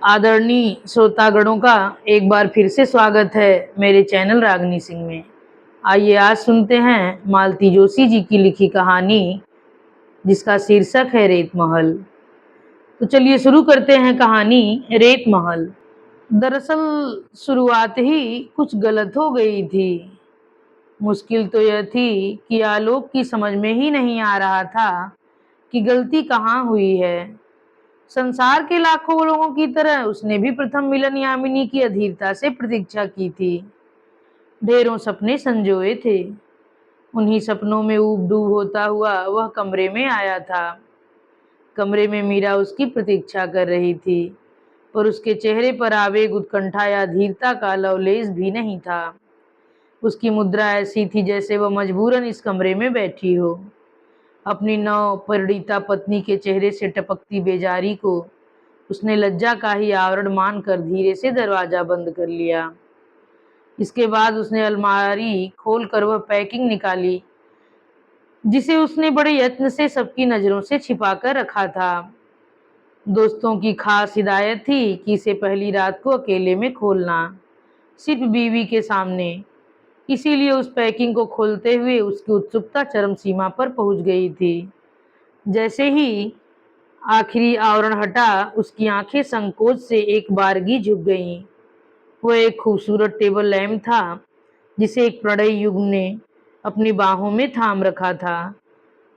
आदरणीय श्रोतागणों का एक बार फिर से स्वागत है मेरे चैनल रागनी सिंह में। आइए आज सुनते हैं मालती जोशी जी की लिखी कहानी जिसका शीर्षक है रेत महल। तो चलिए शुरू करते हैं कहानी रेत महल। दरअसल शुरुआत ही कुछ गलत हो गई थी। मुश्किल तो यह थी कि आलोक की समझ में ही नहीं आ रहा था कि गलती कहाँ हुई है। संसार के लाखों लोगों की तरह उसने भी प्रथम मिलन यामिनी की अधीरता से प्रतीक्षा की थी। ढेरों सपने संजोए थे। उन्हीं सपनों में ऊब डूब होता हुआ वह कमरे में आया था। कमरे में मीरा उसकी प्रतीक्षा कर रही थी, पर उसके चेहरे पर आवेग, उत्कंठा या धीरता का लवलेश भी नहीं था। उसकी मुद्रा ऐसी थी जैसे वह मजबूरन इस कमरे में बैठी हो। अपनी नव परिणीता पत्नी के चेहरे से टपकती बेजारी को उसने लज्जा का ही आवरण मानकर धीरे से दरवाजा बंद कर लिया। इसके बाद उसने अलमारी खोलकर वह पैकिंग निकाली जिसे उसने बड़े यत्न से सबकी नजरों से छिपा कर रखा था। दोस्तों की खास हिदायत थी कि इसे पहली रात को अकेले में खोलना, सिर्फ बीवी के सामने। इसीलिए उस पैकिंग को खोलते हुए उसकी उत्सुकता चरम सीमा पर पहुंच गई थी। जैसे ही आखिरी आवरण हटा, उसकी आंखें संकोच से एक बारगी झुक गईं। वह एक खूबसूरत टेबल लैंप था जिसे एक प्रणयी युग ने अपनी बाहों में थाम रखा था।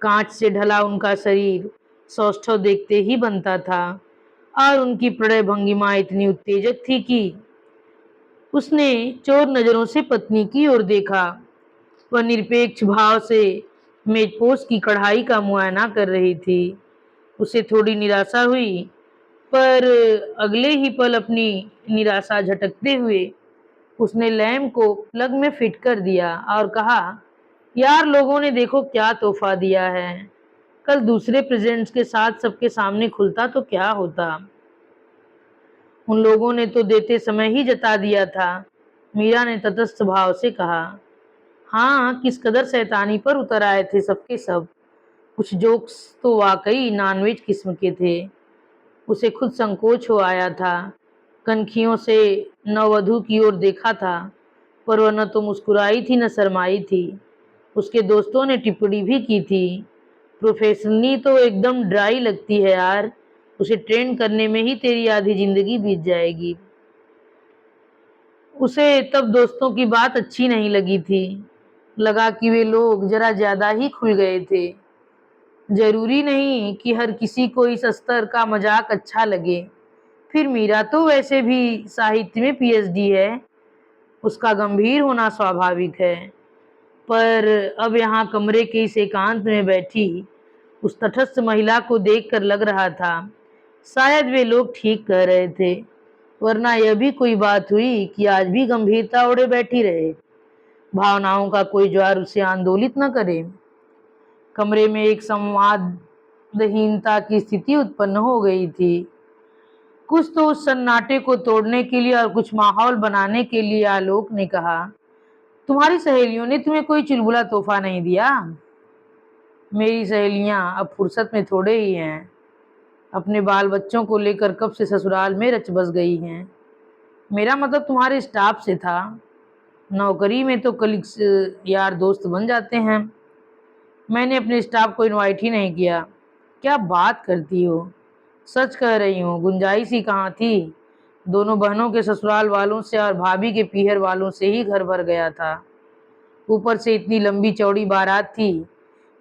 कांच से ढला उनका शरीर सौष्ठव देखते ही बनता था और उनकी प्रणय भंगिमा इतनी उत्तेजक थी कि उसने चोर नजरों से पत्नी की ओर देखा। वह निरपेक्ष भाव से मेजपोश की कढ़ाई का मुआयना कर रही थी। उसे थोड़ी निराशा हुई, पर अगले ही पल अपनी निराशा झटकते हुए उसने लैम्प को प्लग में फिट कर दिया और कहा, यार लोगों ने देखो क्या तोहफा दिया है। कल दूसरे प्रेजेंट्स के साथ सबके सामने खुलता तो क्या होता। उन लोगों ने तो देते समय ही जता दिया था। मीरा ने तटस्थ भाव से कहा। हाँ, किस कदर शैतानी पर उतर आए थे सबके सब। कुछ जोक्स तो वाकई नॉनवेज किस्म के थे। उसे खुद संकोच हो आया था। कनखियों से नववधू की ओर देखा था, पर वह न तो मुस्कुराई थी न शर्माई थी। उसके दोस्तों ने टिप्पणी भी की थी, प्रोफेशनली तो एकदम ड्राई लगती है यार, उसे ट्रेन करने में ही तेरी आधी जिंदगी बीत जाएगी। उसे तब दोस्तों की बात अच्छी नहीं लगी थी। लगा कि वे लोग जरा ज्यादा ही खुल गए थे। जरूरी नहीं कि हर किसी को इस स्तर का मजाक अच्छा लगे। फिर मीरा तो वैसे भी साहित्य में पीएचडी है, उसका गंभीर होना स्वाभाविक है। पर अब यहाँ कमरे के इस एकांत में बैठी उस तटस्थ महिला को देखकर लग रहा था शायद वे लोग ठीक कह रहे थे, वरना यह भी कोई बात हुई कि आज भी गंभीरता ओढ़े बैठी रहे, भावनाओं का कोई ज्वार उसे आंदोलित न करे। कमरे में एक संवादहीनता की स्थिति उत्पन्न हो गई थी। कुछ तो उस सन्नाटे को तोड़ने के लिए और कुछ माहौल बनाने के लिए आलोक ने कहा, तुम्हारी सहेलियों ने तुम्हें कोई चुलबुला तोहफा नहीं दिया? मेरी सहेलियां अब फुर्सत में थोड़े ही हैं। अपने बाल बच्चों को लेकर कब से ससुराल में रच बस गई हैं। मेरा मतलब तुम्हारे स्टाफ से था। नौकरी में तो कलीग्स यार दोस्त बन जाते हैं। मैंने अपने स्टाफ को इनवाइट ही नहीं किया। क्या बात करती हो? सच कह रही हूँ, गुंजाइश ही कहाँ थी। दोनों बहनों के ससुराल वालों से और भाभी के पीहर वालों से ही घर भर गया था। ऊपर से इतनी लंबी चौड़ी बारात थी।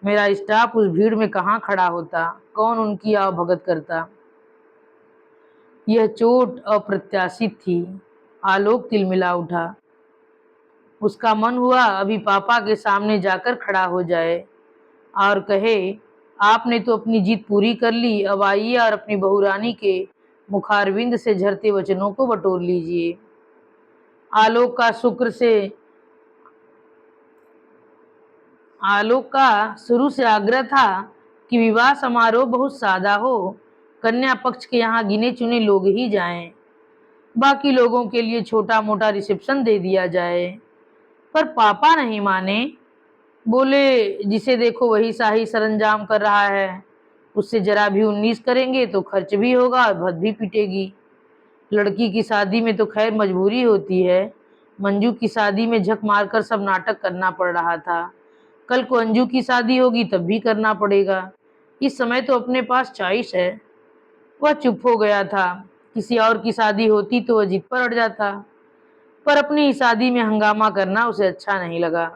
मेरा स्टाफ उस भीड़ में कहाँ खड़ा होता, कौन उनकी आवभगत करता। यह चोट अप्रत्याशित थी। आलोक तिलमिला उठा। उसका मन हुआ अभी पापा के सामने जाकर खड़ा हो जाए और कहे, आपने तो अपनी जीत पूरी कर ली, अब आइए और अपनी बहुरानी के मुखारविंद से झरते वचनों को बटोर लीजिए। आलोक का शुक्र से आलोक का शुरू से आग्रह था कि विवाह समारोह बहुत सादा हो, कन्या पक्ष के यहाँ गिने चुने लोग ही जाएं, बाकी लोगों के लिए छोटा मोटा रिसेप्शन दे दिया जाए। पर पापा नहीं माने। बोले, जिसे देखो वही शाही सरंजाम कर रहा है, उससे जरा भी 19 करेंगे तो खर्च भी होगा और भद भी पिटेगी। लड़की की शादी में तो खैर मजबूरी होती है, मंजू की शादी में झक मारकर सब नाटक करना पड़ रहा था। कल को अंजू की शादी होगी तब भी करना पड़ेगा। इस समय तो अपने पास चॉइस है। वह चुप हो गया था। किसी और की शादी होती तो वह जिद पर अड़ जाता, पर अपनी शादी में हंगामा करना उसे अच्छा नहीं लगा।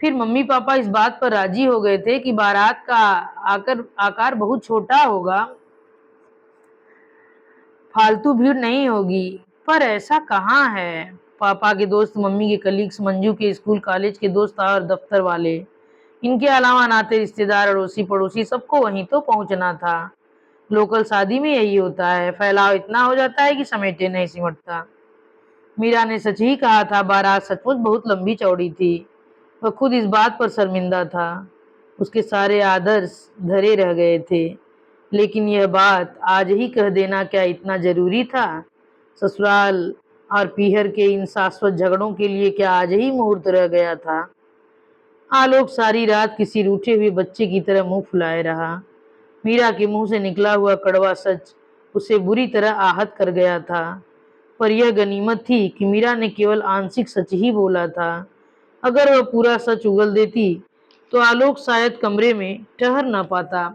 फिर मम्मी पापा इस बात पर राजी हो गए थे कि बारात का आकर आकार बहुत छोटा होगा, फालतू भीड़ नहीं होगी। पर ऐसा कहाँ है। पापा के दोस्त, मम्मी के कलीग्स, मंजू के स्कूल कॉलेज के दोस्त और दफ्तर वाले, इनके अलावा नाते रिश्तेदार, अड़ोसी पड़ोसी, सबको वहीं तो पहुंचना था। लोकल शादी में यही होता है, फैलाव इतना हो जाता है कि समेटे नहीं सिमटता। मीरा ने सच ही कहा था, बारात सचमुच बहुत लंबी चौड़ी थी। वह खुद इस बात पर शर्मिंदा था। उसके सारे आदर्श धरे रह गए थे। लेकिन यह बात आज ही कह देना क्या इतना जरूरी था। ससुराल और पीहर के इन शाश्वत झगड़ों के लिए क्या आज ही मुहूर्त रह गया था। आलोक सारी रात किसी रूठे हुए बच्चे की तरह मुंह फुलाए रहा। मीरा के मुंह से निकला हुआ कड़वा सच उसे बुरी तरह आहत कर गया था। पर यह गनीमत थी कि मीरा ने केवल आंशिक सच ही बोला था। अगर वह पूरा सच उगल देती तो आलोक शायद कमरे में ठहर न पाता।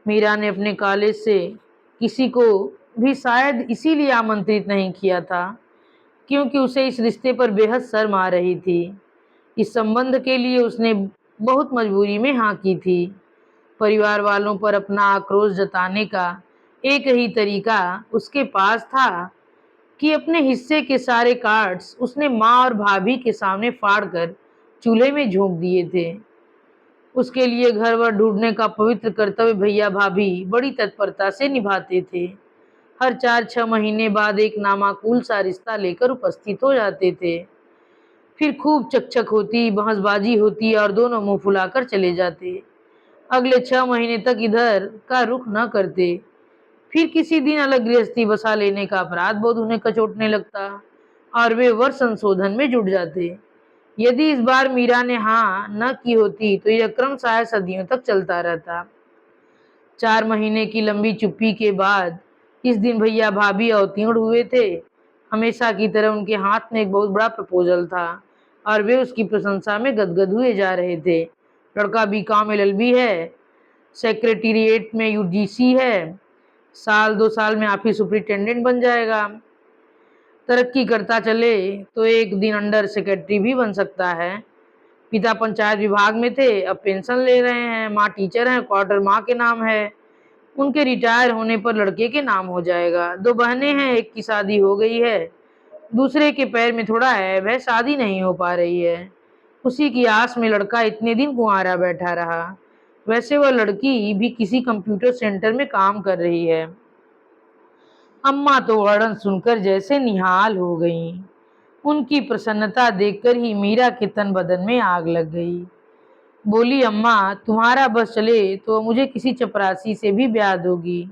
मीरा ने अपने कॉलेज से किसी को भी शायद इसीलिए आमंत्रित नहीं किया था, क्योंकि उसे इस रिश्ते पर बेहद शर्म आ रही थी। इस संबंध के लिए उसने बहुत मजबूरी में हाँ की थी। परिवार वालों पर अपना आक्रोश जताने का एक ही तरीका उसके पास था कि अपने हिस्से के सारे कार्ड्स उसने माँ और भाभी के सामने फाड़कर चूल्हे में झोंक दिए थे। उसके लिए घर वर ढूंढने का पवित्र कर्तव्य भैया भाभी बड़ी तत्परता से निभाते थे। हर 4-6 महीने बाद एक नामाकुल सा रिश्ता लेकर उपस्थित हो जाते थे। फिर खूब चकचक होती, बहसबाजी होती और दोनों मुंह फुलाकर चले जाते। अगले 6 महीने तक इधर का रुख न करते। फिर किसी दिन अलग गृहस्थी बसा लेने का अपराध बोध उन्हें कचोटने लगता और वे वर्ष संशोधन में जुट जाते। यदि इस बार मीरा ने हाँ न की होती तो यह क्रम शायद सदियों तक चलता रहता। 4 महीने की लंबी चुप्पी के बाद इस दिन भैया भाभी अवतीर्ण हुए थे। हमेशा की तरह उनके हाथ में एक बहुत बड़ा प्रपोजल था और वे उसकी प्रशंसा में गदगद हुए जा रहे थे। लड़का बीकॉम एलएलबी है, सेक्रेटेरिएट में यूजीसी है, साल 2 साल में ऑफिस सुपरिटेंडेंट बन जाएगा। तरक्की करता चले तो एक दिन अंडर सेक्रेटरी भी बन सकता है। पिता पंचायत विभाग में थे, अब पेंशन ले रहे हैं। माँ टीचर हैं, क्वार्टर माँ के नाम है। उनके रिटायर होने पर लड़के के नाम हो जाएगा। 2 बहनें हैं, एक की शादी हो गई है, दूसरे के पैर में थोड़ा है, वह शादी नहीं हो पा रही है। उसी की आस में लड़का इतने दिन कुंवारा बैठा रहा। वैसे वह लड़की भी किसी कंप्यूटर सेंटर में काम कर रही है। अम्मा तो वर्णन सुनकर जैसे निहाल हो गईं। उनकी प्रसन्नता देखकर ही मीरा के तन बदन में आग लग गई। बोली, अम्मा तुम्हारा बस चले तो मुझे किसी चपरासी से भी ब्याह दोगी।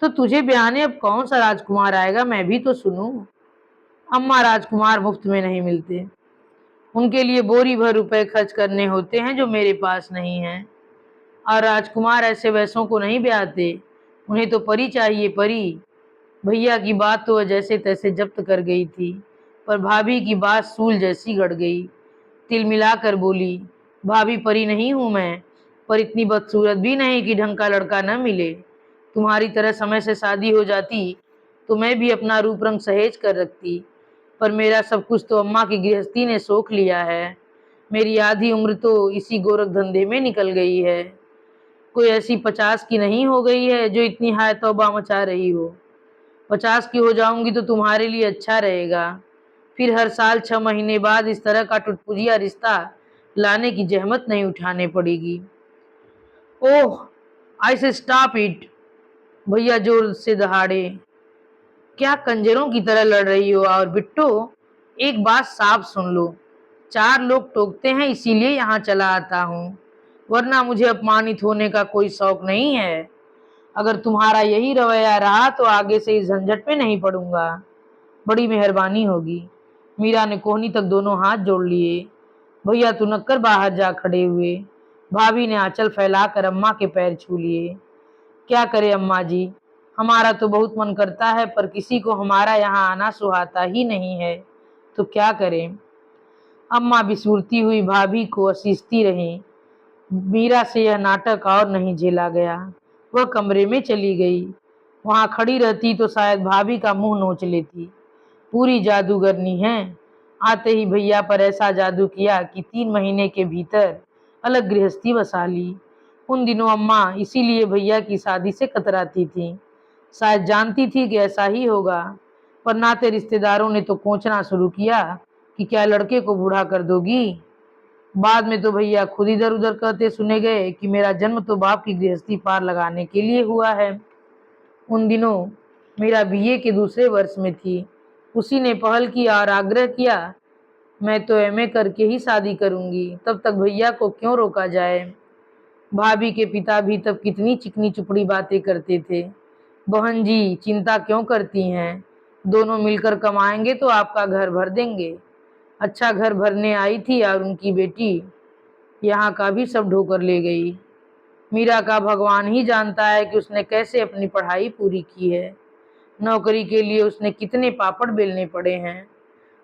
तो तुझे ब्याहने अब कौन सा राजकुमार आएगा, मैं भी तो सुनूं। अम्मा, राजकुमार मुफ्त में नहीं मिलते, उनके लिए बोरी भर रुपए खर्च करने होते हैं जो मेरे पास नहीं है। और राजकुमार ऐसे वैसों को नहीं ब्याहते, उन्हें तो परी चाहिए, परी। भैया की बात तो वह जैसे तैसे जब्त कर गई थी, पर भाभी की बात सूल जैसी गड़ गई। तिल मिलाकर बोली, भाभी परी नहीं हूं मैं, पर इतनी बदसूरत भी नहीं कि ढंग का लड़का न मिले। तुम्हारी तरह समय से शादी हो जाती तो मैं भी अपना रूप रंग सहेज कर रखती, पर मेरा सब कुछ तो अम्मा की गृहस्थी ने सोख लिया है। मेरी आधी उम्र तो इसी गोरख धंधे में निकल गई है। कोई ऐसी 50 की नहीं हो गई है जो इतनी हाय तौबा मचा रही हो। 50 की हो जाऊंगी तो तुम्हारे लिए अच्छा रहेगा। फिर हर साल 6 महीने बाद इस तरह का टुटपुजिया रिश्ता लाने की जहमत नहीं उठाने पड़ेगी। ओह, आई से स्टॉप इट। भैया जोर से दहाड़े, क्या कंजरों की तरह लड़ रही हो। और बिट्टो, एक बात साफ सुन लो, 4 लोग टोकते हैं इसीलिए यहाँ चला आता हूँ, वरना मुझे अपमानित होने का कोई शौक नहीं है। अगर तुम्हारा यही रवैया रहा तो आगे से इस झंझट में नहीं पड़ूंगा। बड़ी मेहरबानी होगी। मीरा ने कोहनी तक दोनों हाथ जोड़ लिए। भैया तुनक्कर बाहर जा खड़े हुए। भाभी ने आंचल फैलाकर अम्मा के पैर छू लिए। क्या करे अम्मा जी, हमारा तो बहुत मन करता है, पर किसी को हमारा यहाँ आना सुहाता ही नहीं है, तो क्या करें। अम्मा बिसुरती हुई भाभी को असीसती रहीं। मीरा से यह नाटक और नहीं झेला गया। वह कमरे में चली गई। वहां खड़ी रहती तो शायद भाभी का मुंह नोच लेती। पूरी जादूगरनी है। आते ही भैया पर ऐसा जादू किया कि 3 महीने के भीतर अलग गृहस्थी बसा ली। उन दिनों अम्मा इसीलिए भैया की शादी से कतराती थी। शायद जानती थी कि ऐसा ही होगा, पर नाते रिश्तेदारों ने तो कोंचना शुरू किया कि क्या लड़के को बूढ़ा कर दोगी। बाद में तो भैया खुद इधर उधर कहते सुने गए कि मेरा जन्म तो बाप की गृहस्थी पार लगाने के लिए हुआ है। उन दिनों मेरा बीए के दूसरे वर्ष में थी। उसी ने पहल किया और आग्रह किया, मैं तो एमए करके ही शादी करूंगी, तब तक भैया को क्यों रोका जाए। भाभी के पिता भी तब कितनी चिकनी चुपड़ी बातें करते थे। बहन जी चिंता क्यों करती हैं, दोनों मिलकर कमाएंगे तो आपका घर भर देंगे। अच्छा घर भरने आई थी और उनकी बेटी यहाँ का भी सब ढोकर ले गई। मीरा का भगवान ही जानता है कि उसने कैसे अपनी पढ़ाई पूरी की है। नौकरी के लिए उसने कितने पापड़ बेलने पड़े हैं।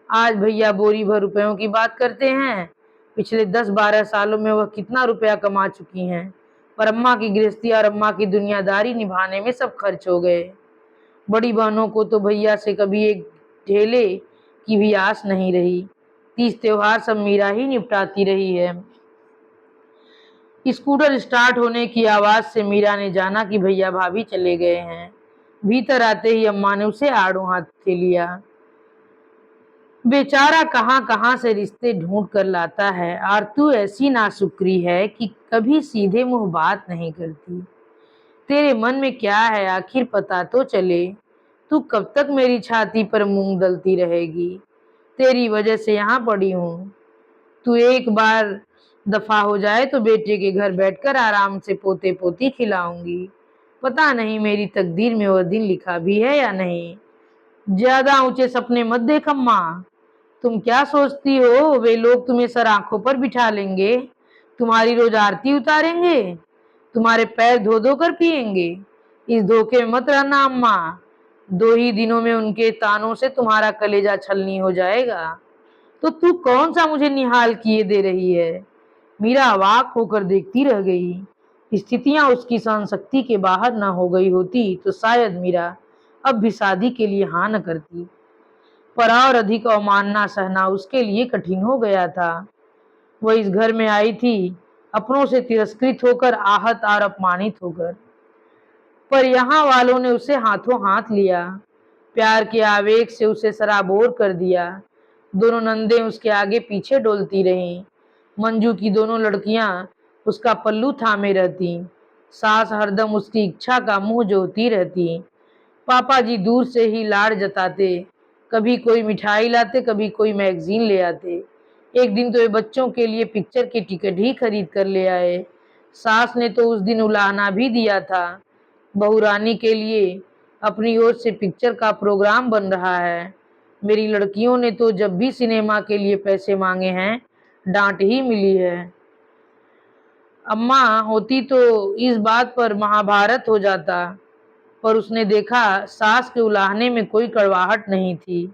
आज भैया बोरी भर रुपयों की बात करते हैं। पिछले 10-12 सालों में वह कितना रुपया कमा चुकी हैं, पर अम्मा की गृहस्थी और अम्मा की दुनियादारी निभाने में सब खर्च हो गए। बड़ी बहनों को तो भैया से कभी एक ढेले की भी आस नहीं रही। तीज त्योहार सब मीरा ही निपटाती रही है। स्कूटर स्टार्ट होने की आवाज से मीरा ने जाना कि भैया भाभी चले गए हैं। भीतर आते ही अम्मा ने उसे आड़ों हाथ से लिया। बेचारा कहाँ कहाँ से रिश्ते ढूंढ कर लाता है, और तू ऐसी नासुकरी है कि कभी सीधे मुंह बात नहीं करती। तेरे मन में क्या है आखिर पता तो चले। तू कब तक मेरी छाती पर मूंग दलती रहेगी। तेरी वजह से यहाँ पड़ी हूँ। तू एक बार दफा हो जाए तो बेटे के घर बैठकर आराम से पोते पोती खिलाऊंगी। पता नहीं मेरी तकदीर में वह दिन लिखा भी है या नहीं। ज्यादा ऊंचे सपने मत देख अम्मा। तुम क्या सोचती हो वे लोग तुम्हें सर आंखों पर बिठा लेंगे, तुम्हारी रोज आरती उतारेंगे, तुम्हारे पैर धो धो कर पिएंगे। इस धोखे में मत रहना अम्मा। 2 ही दिनों में उनके तानों से तुम्हारा कलेजा छलनी हो जाएगा। तो तू कौन सा मुझे निहाल किए दे रही है। मीरा अवाक होकर देखती रह गई। स्थितियां उसकी सहन शक्ति के बाहर न हो गई होती तो शायद मीरा अब भी शादी के लिए हाँ न करती, पर और अधिक अवमानना सहना उसके लिए कठिन हो गया था। वह इस घर में आई थी अपनों से तिरस्कृत होकर, आहत और अपमानित होकर, पर यहाँ वालों ने उसे हाथों हाथ लिया, प्यार के आवेग से उसे सराबोर कर दिया। दोनों नंदे उसके आगे पीछे डोलती रहीं। मंजू की दोनों लड़कियां उसका पल्लू थामे रहती। सास हरदम उसकी इच्छा का मुंह जोहती रहती। पापा जी दूर से ही लाड़ जताते, कभी कोई मिठाई लाते, कभी कोई मैगजीन ले आते। एक दिन तो ये बच्चों के लिए पिक्चर की टिकट ही खरीद कर ले आए। सास ने तो उस दिन उलाहना भी दिया था, बहू रानी के लिए अपनी ओर से पिक्चर का प्रोग्राम बन रहा है। मेरी लड़कियों ने तो जब भी सिनेमा के लिए पैसे मांगे हैं डांट ही मिली है। अम्मा होती तो इस बात पर महाभारत हो जाता, पर उसने देखा सास के उलाहने में कोई कड़वाहट नहीं थी।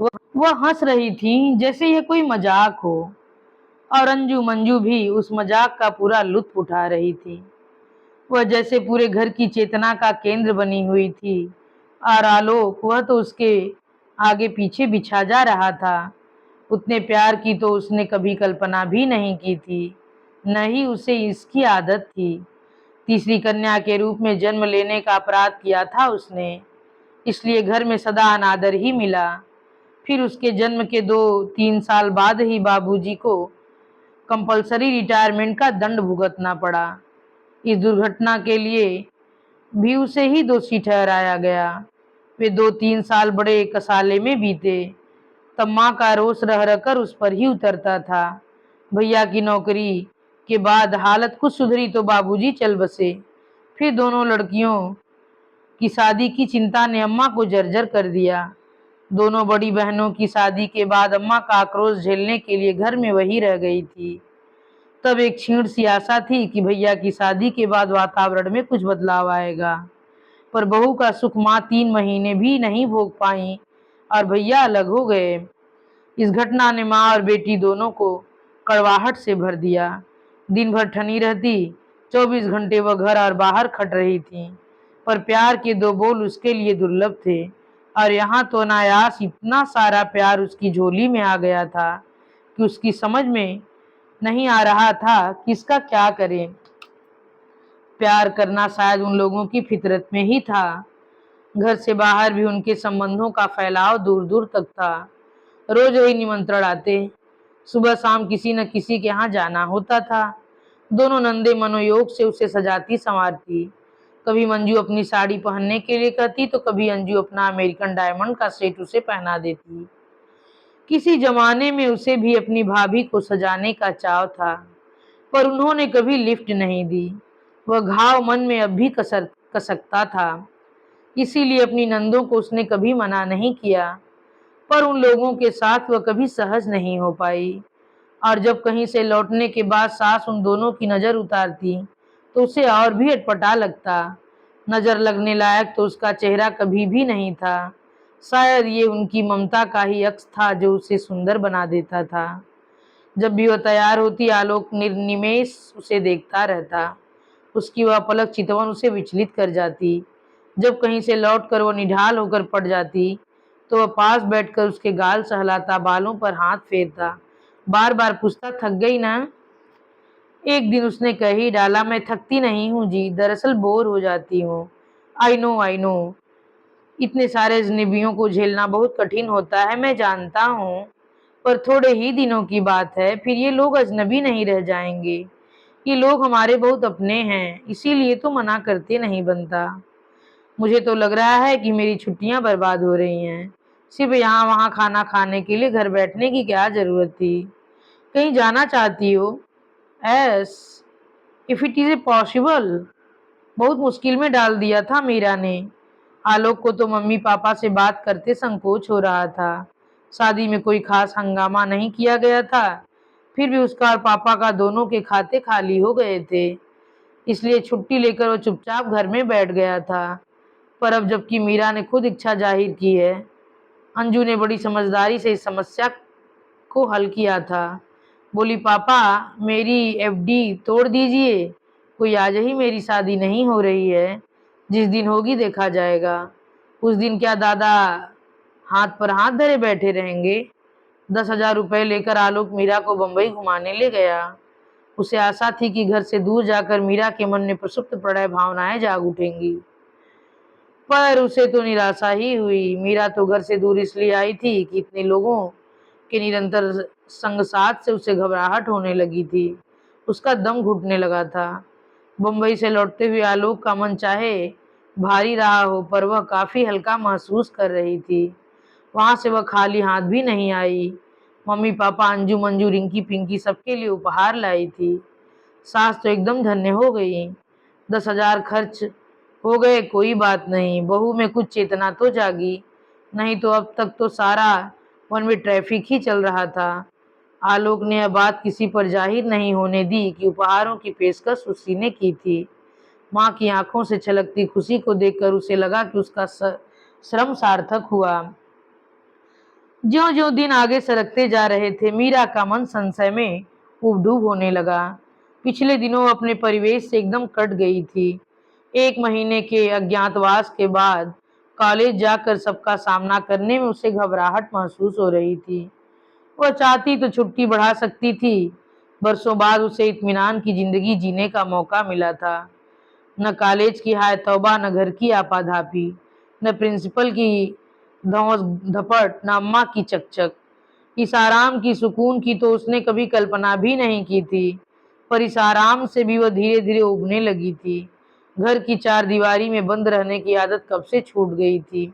वह हंस रही थी जैसे यह कोई मजाक हो, और अंजू मंजू भी उस मजाक का पूरा लुत्फ उठा रही थी। वह जैसे पूरे घर की चेतना का केंद्र बनी हुई थी, और आलोक वह तो उसके आगे पीछे बिछा जा रहा था। उतने प्यार की तो उसने कभी कल्पना भी नहीं की थी, न ही उसे इसकी आदत थी। तीसरी कन्या के रूप में जन्म लेने का अपराध किया था उसने, इसलिए घर में सदा अनादर ही मिला। फिर उसके जन्म के 2-3 साल बाद ही बाबूजी को कंपलसरी रिटायरमेंट का दंड भुगतना पड़ा। इस दुर्घटना के लिए भी उसे ही दोषी ठहराया गया। वे 2-3 साल बड़े कसाले में बीते। तब माँ का रोष रह रहकर उस पर ही उतरता था। भैया की नौकरी के बाद हालत कुछ सुधरी तो बाबूजी चल बसे। फिर दोनों लड़कियों की शादी की चिंता ने अम्मा को जर्जर कर दिया। दोनों बड़ी बहनों की शादी के बाद अम्मा का आक्रोश झेलने के लिए घर में वही रह गई थी। तब एक क्षीण सी आशा थी कि भैया की शादी के बाद वातावरण में कुछ बदलाव आएगा, पर बहू का सुख माँ 3 महीने भी नहीं भोग पाई और भैया अलग हो गए। इस घटना ने माँ और बेटी दोनों को कड़वाहट से भर दिया। दिन भर ठनी रहती, 24 घंटे वह घर और बाहर खट रही थी, पर प्यार के 2 बोल उसके लिए दुर्लभ थे। और यहाँ तो अनायास इतना सारा प्यार उसकी झोली में आ गया था कि उसकी समझ में नहीं आ रहा था कि इसका क्या करें। प्यार करना शायद उन लोगों की फितरत में ही था। घर से बाहर भी उनके संबंधों का फैलाव दूर दूर तक था। रोज ही निमंत्रण आते, सुबह शाम किसी न किसी के यहाँ जाना होता था। दोनों नंदे मनोयोग से उसे सजाती संवारती। कभी मंजू अपनी साड़ी पहनने के लिए कहती तो कभी अंजू अपना अमेरिकन डायमंड का सेट उसे पहना देती। किसी जमाने में उसे भी अपनी भाभी को सजाने का चाव था, पर उन्होंने कभी लिफ्ट नहीं दी। वह घाव मन में अब भी कसकता था, इसीलिए अपनी नंदों को उसने कभी मना नहीं किया। पर उन लोगों के साथ वह कभी सहज नहीं हो पाई। और जब कहीं से लौटने के बाद सास उन दोनों की नज़र उतारती तो उसे और भी अटपटा लगता। नज़र लगने लायक तो उसका चेहरा कभी भी नहीं था। शायद ये उनकी ममता का ही अक्स था जो उसे सुंदर बना देता था। जब भी वह तैयार होती आलोक निर्निमेष उसे देखता रहता। उसकी वह पलक चितवन उसे विचलित कर जाती। जब कहीं से लौटकर वह निढाल होकर पड़ जाती तो वह पास बैठकर उसके गाल सहलाता, बालों पर हाथ फेरता, बार बार पूछता, थक गई ना। एक दिन उसने कह ही डाला, मैं थकती नहीं हूँ जी, दरअसल बोर हो जाती हूँ। आई नो, इतने सारे अजनबियों को झेलना बहुत कठिन होता है, मैं जानता हूँ, पर थोड़े ही दिनों की बात है, फिर ये लोग अजनबी नहीं रह जाएंगे। ये लोग हमारे बहुत अपने हैं, इसीलिए तो मना करते नहीं बनता। मुझे तो लग रहा है कि मेरी छुट्टियां बर्बाद हो रही हैं। सिर्फ यहाँ वहाँ खाना खाने के लिए घर बैठने की क्या जरूरत थी। कहीं जाना चाहती हो? S if it is a possible. बहुत मुश्किल में डाल दिया था मीरा ने। आलोक को तो मम्मी पापा से बात करते संकोच हो रहा था। शादी में कोई खास हंगामा नहीं किया गया था, फिर भी उसका और पापा का दोनों के खाते खाली हो गए थे। इसलिए छुट्टी लेकर वो चुपचाप घर में बैठ गया था। पर अब जबकि मीरा ने खुद इच्छा जाहिर की है, अंजू ने बड़ी समझदारी से इस समस्या को हल किया था। बोली, पापा मेरी एफडी तोड़ दीजिए, कोई आज ही मेरी शादी नहीं हो रही है, जिस दिन होगी देखा जाएगा। उस दिन क्या दादा हाथ पर हाथ धरे बैठे रहेंगे। 10,000 रुपए लेकर आलोक मीरा को बंबई घुमाने ले गया। उसे आशा थी कि घर से दूर जाकर मीरा के मन में प्रसुप्त प्रणय भावनाएं जाग उठेंगी, पर उसे तो निराशा ही हुई। मीरा तो घर से दूर इसलिए आई थी कि इतने लोगों के निरंतर संग साथ से उसे घबराहट होने लगी थी। उसका दम घुटने लगा था। बंबई से लौटते हुए आलोक का मन चाहे भारी रहा हो, पर वह काफी हल्का महसूस कर रही थी। वहां से वह खाली हाथ भी नहीं आई। मम्मी पापा, अंजू मंजू, रिंकी पिंकी सबके लिए उपहार लाई थी। सास तो एकदम धन्य हो गई। 10,000 खर्च हो गए, कोई बात नहीं, बहू में कुछ चेतना तो जागी, नहीं तो अब तक तो सारा वन वे ट्रैफिक ही चल रहा था। आलोक ने यह बात किसी पर जाहिर नहीं होने दी कि उपहारों की पेशकश उसी ने की थी। माँ की आंखों से छलकती खुशी को देखकर उसे लगा कि उसका श्रम सार्थक हुआ। ज्यों ज्यों दिन आगे सरकते जा रहे थे, मीरा का मन संशय में उबडूब होने लगा। पिछले दिनों अपने परिवेश से एकदम कट गई थी। 1 महीने के अज्ञातवास के बाद कॉलेज जाकर सबका सामना करने में उसे घबराहट महसूस हो रही थी। वह चाहती तो छुट्टी बढ़ा सकती थी। बरसों बाद उसे इत्मीनान की जिंदगी जीने का मौका मिला था। न कॉलेज की हाय तौबा, न घर की आपाधापी, न प्रिंसिपल की धौंस धपट, न अम्मा की चकचक। इस आराम की, सुकून की तो उसने कभी कल्पना भी नहीं की थी, पर इस आराम से भी वह धीरे धीरे उबने लगी थी। घर की 4 दीवारी में बंद रहने की आदत कब से छूट गई थी।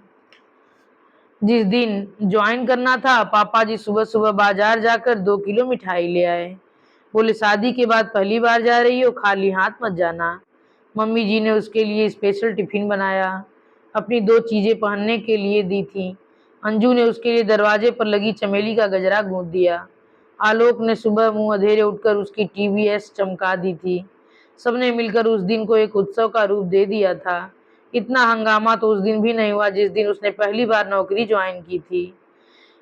जिस दिन ज्वाइन करना था, पापा जी सुबह सुबह बाजार जाकर 2 किलो मिठाई ले आए। बोले, शादी के बाद पहली बार जा रही हो, खाली हाथ मत जाना। मम्मी जी ने उसके लिए स्पेशल टिफिन बनाया, अपनी 2 चीजें पहनने के लिए दी थी। अंजू ने उसके लिए दरवाजे पर लगी चमेली का गजरा गूंथ दिया। आलोक ने सुबह मुंह अधेरे उठकर उसकी टीवीएस चमका दी थी। सबने मिलकर उस दिन को एक उत्सव का रूप दे दिया था। इतना हंगामा तो उस दिन भी नहीं हुआ जिस दिन उसने पहली बार नौकरी ज्वाइन की थी।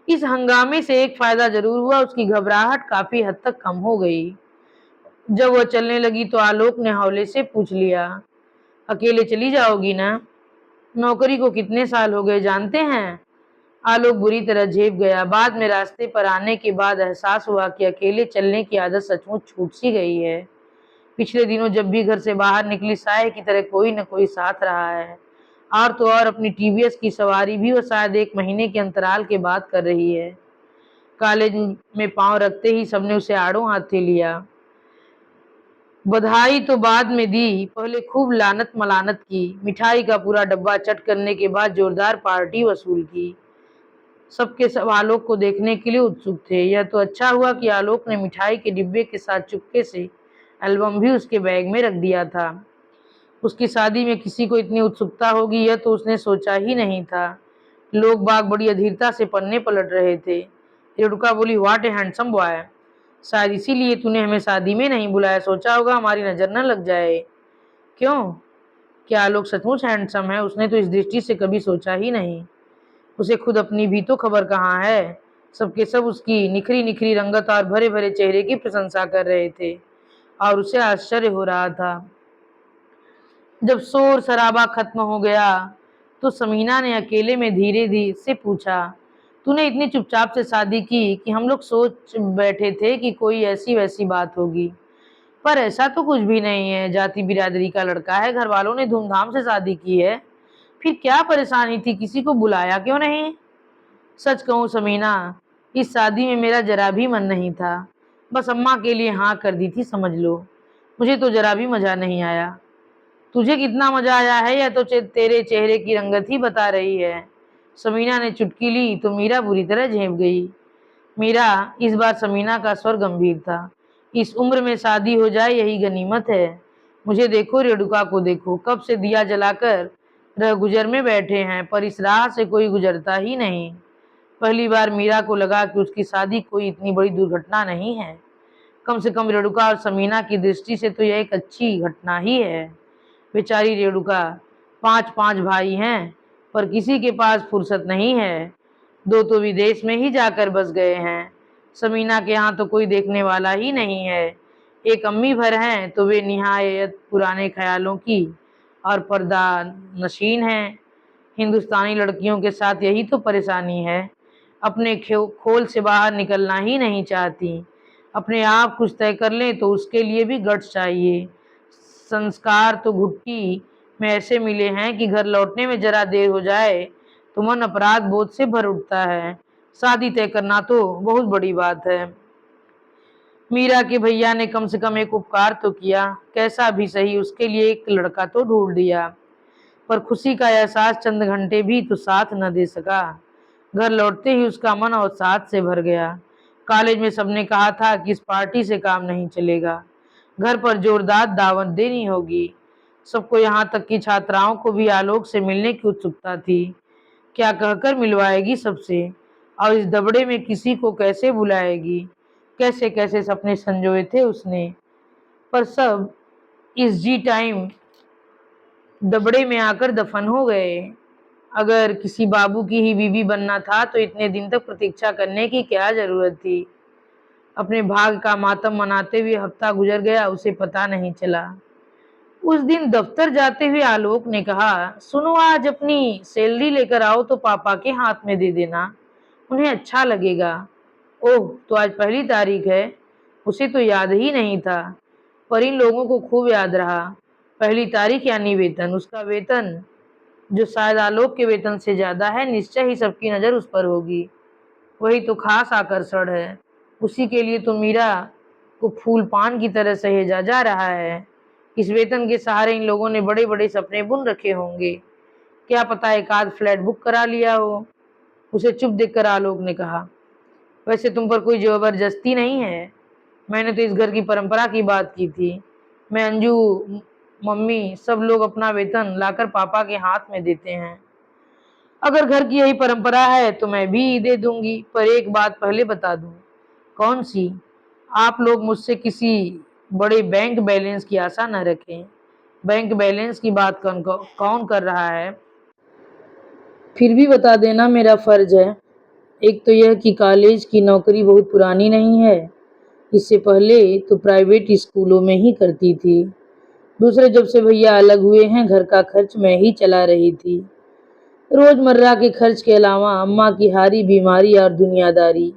इस हंगामे से एक फायदा जरूर हुआ, उसकी घबराहट काफी हद तक कम हो गई। जब वह चलने लगी तो आलोक ने हौले से पूछ लिया, अकेले चली जाओगी ना? नौकरी को कितने साल हो गए जानते हैं? आलोक बुरी तरह झेप गया। बाद में रास्ते पर आने के बाद एहसास हुआ कि अकेले चलने की आदत सचमुच छूट सी गई है। पिछले दिनों जब भी घर से बाहर निकली, साय की तरह कोई न कोई साथ रहा है। और तो और अपनी टीवीएस की सवारी भी वो शायद 1 महीने के अंतराल के बाद कर रही है। कॉलेज में पांव रखते ही सबने उसे आड़ों हाथे लिया। बधाई तो बाद में दी, पहले खूब लानत मलानत की। मिठाई का पूरा डब्बा चट करने के बाद जोरदार पार्टी वसूल की। सबके सब आलोक को देखने के लिए उत्सुक थे। यह तो अच्छा हुआ कि आलोक ने मिठाई के डिब्बे के साथ चुपके से एल्बम भी उसके बैग में रख दिया था। उसकी शादी में किसी को इतनी उत्सुकता होगी यह तो उसने सोचा ही नहीं था। लोग बाग बड़ी अधीरता से पन्ने पलट रहे थे। रेणुका बोली, व्हाट ए हैंडसम बॉय। शायद इसीलिए तूने हमें शादी में नहीं बुलाया, सोचा होगा हमारी नजर न लग जाए। क्यों? क्या आलोक सचमुच हैंडसम है? उसने तो इस दृष्टि से कभी सोचा ही नहीं। उसे खुद अपनी भी तो खबर कहाँ है। सबके सब उसकी निखरी निखरी रंगत और भरे भरे चेहरे की प्रशंसा कर रहे थे और उसे आश्चर्य हो रहा था। जब शोर शराबा खत्म हो गया तो समीना ने अकेले में धीरे धीरे से पूछा, तूने इतनी चुपचाप से शादी की कि हम लोग सोच बैठे थे कि कोई ऐसी वैसी बात होगी, पर ऐसा तो कुछ भी नहीं है। जाति बिरादरी का लड़का है, घर वालों ने धूमधाम से शादी की है। फिर क्या परेशानी थी, किसी को बुलाया क्यों नहीं? सच कहूँ समीना, इस शादी में मेरा जरा भी मन नहीं था। बस अम्मा के लिए हाँ कर दी थी समझ लो। मुझे तो जरा भी मजा नहीं आया। तुझे कितना मजा आया है यह तो तेरे चेहरे की रंगत ही बता रही है। समीना ने चुटकी ली तो मीरा बुरी तरह झेप गई। मीरा, इस बार समीना का स्वर गंभीर था। इस उम्र में शादी हो जाए यही गनीमत है। मुझे देखो, रेणुका को देखो, कब से दिया जलाकर रह गुजर में बैठे हैं, पर इस राह से कोई गुजरता ही नहीं। पहली बार मीरा को लगा कि उसकी शादी कोई इतनी बड़ी दुर्घटना नहीं है। कम से कम रेणुका और समीना की दृष्टि से तो यह एक अच्छी घटना ही है। बेचारी रेणुका, 5 भाई हैं, पर किसी के पास फुर्सत नहीं है। 2 तो विदेश में ही जाकर बस गए हैं। समीना के यहाँ तो कोई देखने वाला ही नहीं है। एक अम्मी भर हैं तो वे निहायत पुराने ख्यालों की और पर्दा नशीन हैं। हिंदुस्तानी लड़कियों के साथ यही तो परेशानी है, अपने खोल से बाहर निकलना ही नहीं चाहती। अपने आप कुछ तय कर लें तो उसके लिए भी गट्स चाहिए। संस्कार तो घुट्टी में ऐसे मिले हैं कि घर लौटने में जरा देर हो जाए तो मन अपराध बोध से भर उठता है। शादी तय करना तो बहुत बड़ी बात है। मीरा के भैया ने कम से कम एक उपकार तो किया, कैसा भी सही उसके लिए एक लड़का तो ढूंढ दिया। पर खुशी का एहसास चंद घंटे भी तो साथ न दे सका। घर लौटते ही उसका मन अवसाद से भर गया। कॉलेज में सबने कहा था कि इस पार्टी से काम नहीं चलेगा, घर पर जोरदार दावत देनी होगी। सबको, यहाँ तक कि छात्राओं को भी आलोक से मिलने की उत्सुकता थी। क्या कहकर मिलवाएगी सबसे, और इस दबड़े में किसी को कैसे बुलाएगी? कैसे कैसे सपने संजोए थे उसने, पर सब इस जी टाइम दबड़े में आकर दफन हो गए। अगर किसी बाबू की ही बीवी बनना था तो इतने दिन तक प्रतीक्षा करने की क्या जरूरत थी? अपने भाग का मातम मनाते हुए हफ्ता गुजर गया, उसे पता नहीं चला। उस दिन दफ्तर जाते हुए आलोक ने कहा, सुनो, आज अपनी सैलरी लेकर आओ तो पापा के हाथ में दे देना, उन्हें अच्छा लगेगा। ओह, तो आज पहली तारीख है। उसे तो याद ही नहीं था, पर इन लोगों को खूब याद रहा। पहली तारीख यानी वेतन, उसका वेतन जो शायद आलोक के वेतन से ज्यादा है। निश्चय ही सबकी नजर उस पर होगी। वही तो खास आकर्षण है। उसी के लिए तो मीरा को फूल पान की तरह सहेजा जा रहा है। इस वेतन के सहारे इन लोगों ने बड़े बड़े सपने बुन रखे होंगे। क्या पता एक आध फ्लैट बुक करा लिया हो। उसे चुप देखकर आलोक ने कहा, वैसे तुम पर कोई जबरदस्ती नहीं है। मैंने तो इस घर की परंपरा की बात की थी। मैं, अंजू, मम्मी, सब लोग अपना वेतन लाकर पापा के हाथ में देते हैं। अगर घर की यही परंपरा है तो मैं भी दे दूंगी, पर एक बात पहले बता दूं। कौन सी? आप लोग मुझसे किसी बड़े बैंक बैलेंस की आशा न रखें। बैंक बैलेंस की बात कौन कर रहा है? फिर भी बता देना, मेरा फर्ज है। एक तो यह कि कॉलेज की नौकरी बहुत पुरानी नहीं है, इससे पहले तो प्राइवेट स्कूलों में ही करती थी। दूसरे, जब से भैया अलग हुए हैं घर का खर्च मैं ही चला रही थी। रोजमर्रा के खर्च के अलावा अम्मा की हारी बीमारी और दुनियादारी,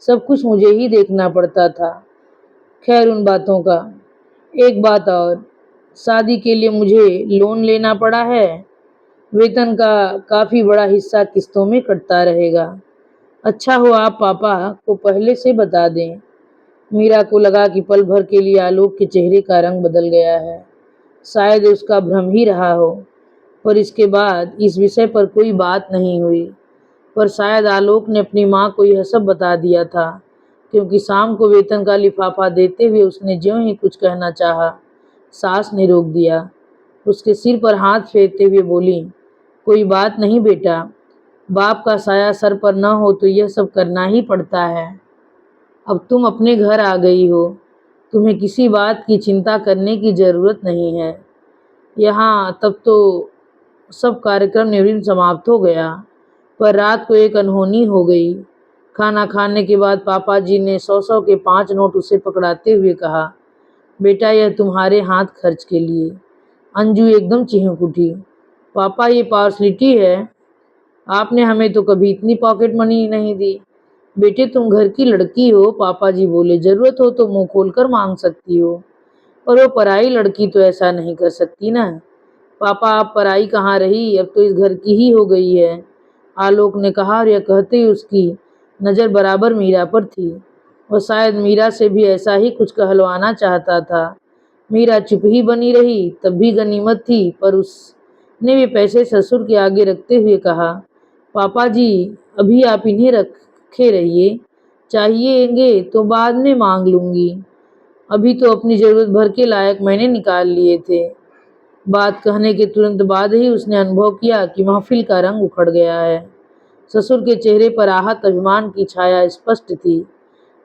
सब कुछ मुझे ही देखना पड़ता था। खैर उन बातों का। एक बात और, शादी के लिए मुझे लोन लेना पड़ा है। वेतन का काफी बड़ा हिस्सा किस्तों में कटता रहेगा। अच्छा हो आप पापा को पहले से बता दें। मीरा को लगा कि पल भर के लिए आलोक के चेहरे का रंग बदल गया है। शायद उसका भ्रम ही रहा हो। पर इसके बाद इस विषय पर कोई बात नहीं हुई। पर शायद आलोक ने अपनी माँ को यह सब बता दिया था, क्योंकि शाम को वेतन का लिफाफा देते हुए उसने ज्यों ही कुछ कहना चाहा, सास ने रोक दिया। उसके सिर पर हाथ फेरते हुए बोली, कोई बात नहीं बेटा, बाप का साया सर पर न हो तो यह सब करना ही पड़ता है। अब तुम अपने घर आ गई हो, तुम्हें किसी बात की चिंता करने की जरूरत नहीं है। यहाँ तब तो सब कार्यक्रम निर्विघ्न समाप्त हो गया, पर रात को एक अनहोनी हो गई। खाना खाने के बाद पापा जी ने 100-100 के 5 नोट उसे पकड़ाते हुए कहा, बेटा यह तुम्हारे हाथ खर्च के लिए। अंजू एकदम चिढ़ उठी, पापा ये पार्सलिटी है, आपने हमें तो कभी इतनी पॉकेट मनी नहीं दी। बेटे तुम घर की लड़की हो, पापा जी बोले, जरूरत हो तो मुंह खोलकर मांग सकती हो, पर वो पराई लड़की तो ऐसा नहीं कर सकती ना। पापा आप पराई कहाँ रही, अब तो इस घर की ही हो गई है, आलोक ने कहा, और यह कहते ही उसकी नज़र बराबर मीरा पर थी। और शायद मीरा से भी ऐसा ही कुछ कहलवाना चाहता था। मीरा चुप ही बनी रही, तब भी गनीमत थी, पर उसने वे पैसे ससुर के आगे रखते हुए कहा, पापा जी अभी आप इन्हें रखे रहिए, चाहिएंगे तो बाद में मांग लूंगी, अभी तो अपनी जरूरत भर के लायक मैंने निकाल लिए थे। बात कहने के तुरंत बाद ही उसने अनुभव किया कि महफिल का रंग उखड़ गया है। ससुर के चेहरे पर आहत अभिमान की छाया स्पष्ट थी।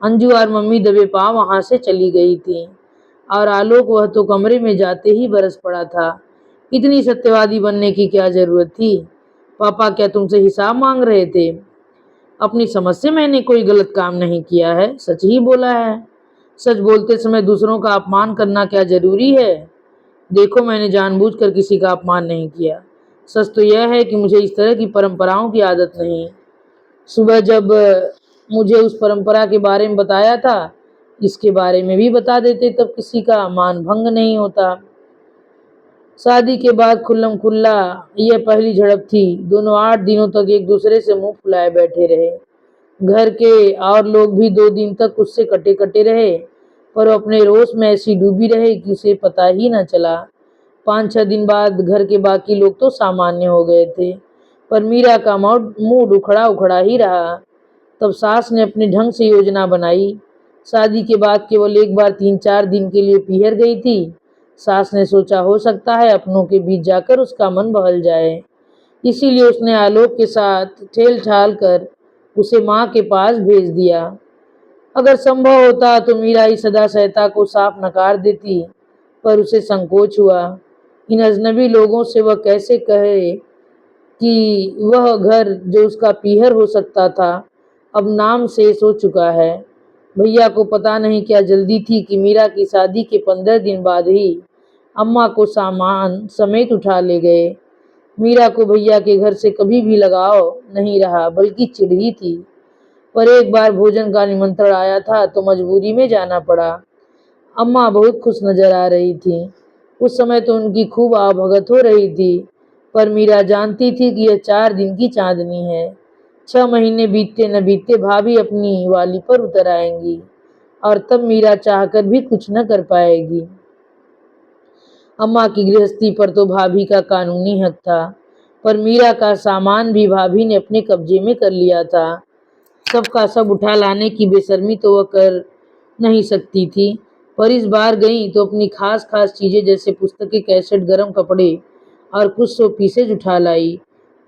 अंजू और मम्मी दबे पांव वहां से चली गई थी, और आलोक वह तो कमरे में जाते ही बरस पड़ा था। इतनी सत्यवादी बनने की क्या जरूरत थी? पापा क्या तुमसे हिसाब मांग रहे थे? अपनी समझ से मैंने कोई गलत काम नहीं किया है, सच ही बोला है। सच बोलते समय दूसरों का अपमान करना क्या जरूरी है? देखो मैंने जानबूझकर किसी का अपमान नहीं किया। सच तो यह है कि मुझे इस तरह की परंपराओं की आदत नहीं। सुबह जब मुझे उस परंपरा के बारे में बताया था, इसके बारे में भी बता देते, तब किसी का मान भंग नहीं होता। शादी के बाद खुल्लम खुल्ला यह पहली झड़प थी। दोनों 8 दिनों तक एक दूसरे से मुंह फुलाए बैठे रहे। घर के और लोग भी 2 दिन तक उससे कटे कटे रहे, पर वो अपने रोष में ऐसी डूबी रहे कि उसे पता ही न चला। 5-6 दिन बाद घर के बाकी लोग तो सामान्य हो गए थे, पर मीरा का मूड उखड़ा उखड़ा ही रहा। तब सास ने अपने ढंग से योजना बनाई। शादी के बाद केवल एक बार 3-4 दिन के लिए पीहर गई थी। सास ने सोचा हो सकता है अपनों के बीच जाकर उसका मन बहल जाए, इसीलिए उसने आलोक के साथ ठेल ठाल कर उसे माँ के पास भेज दिया। अगर संभव होता तो मीरा इस सदा सहता को साफ नकार देती, पर उसे संकोच हुआ। इन अजनबी लोगों से वह कैसे कहे कि वह घर जो उसका पीहर हो सकता था, अब नाम शेष हो चुका है। भैया को पता नहीं क्या जल्दी थी कि मीरा की शादी के 15 दिन बाद ही अम्मा को सामान समेत उठा ले गए। मीरा को भैया के घर से कभी भी लगाव नहीं रहा, बल्कि चिढ़ ही थी। पर एक बार भोजन का निमंत्रण आया था तो मजबूरी में जाना पड़ा। अम्मा बहुत खुश नजर आ रही थी। उस समय तो उनकी खूब आवभगत हो रही थी, पर मीरा जानती थी कि यह 4 दिन की चांदनी है। 6 महीने बीतते न बीतते भाभी अपनी वाली पर उतर आएंगी, और तब मीरा चाहकर भी कुछ न कर पाएगी। अम्मा की गृहस्थी पर तो भाभी का कानूनी हक था, पर मीरा का सामान भी भाभी ने अपने कब्जे में कर लिया था। सबका सब उठा लाने की बेशर्मी तो वह कर नहीं सकती थी, पर इस बार गई तो अपनी खास खास चीजें जैसे पुस्तकें, कैसेट, गरम कपड़े और कुछ 100 पीसेज उठा लाई।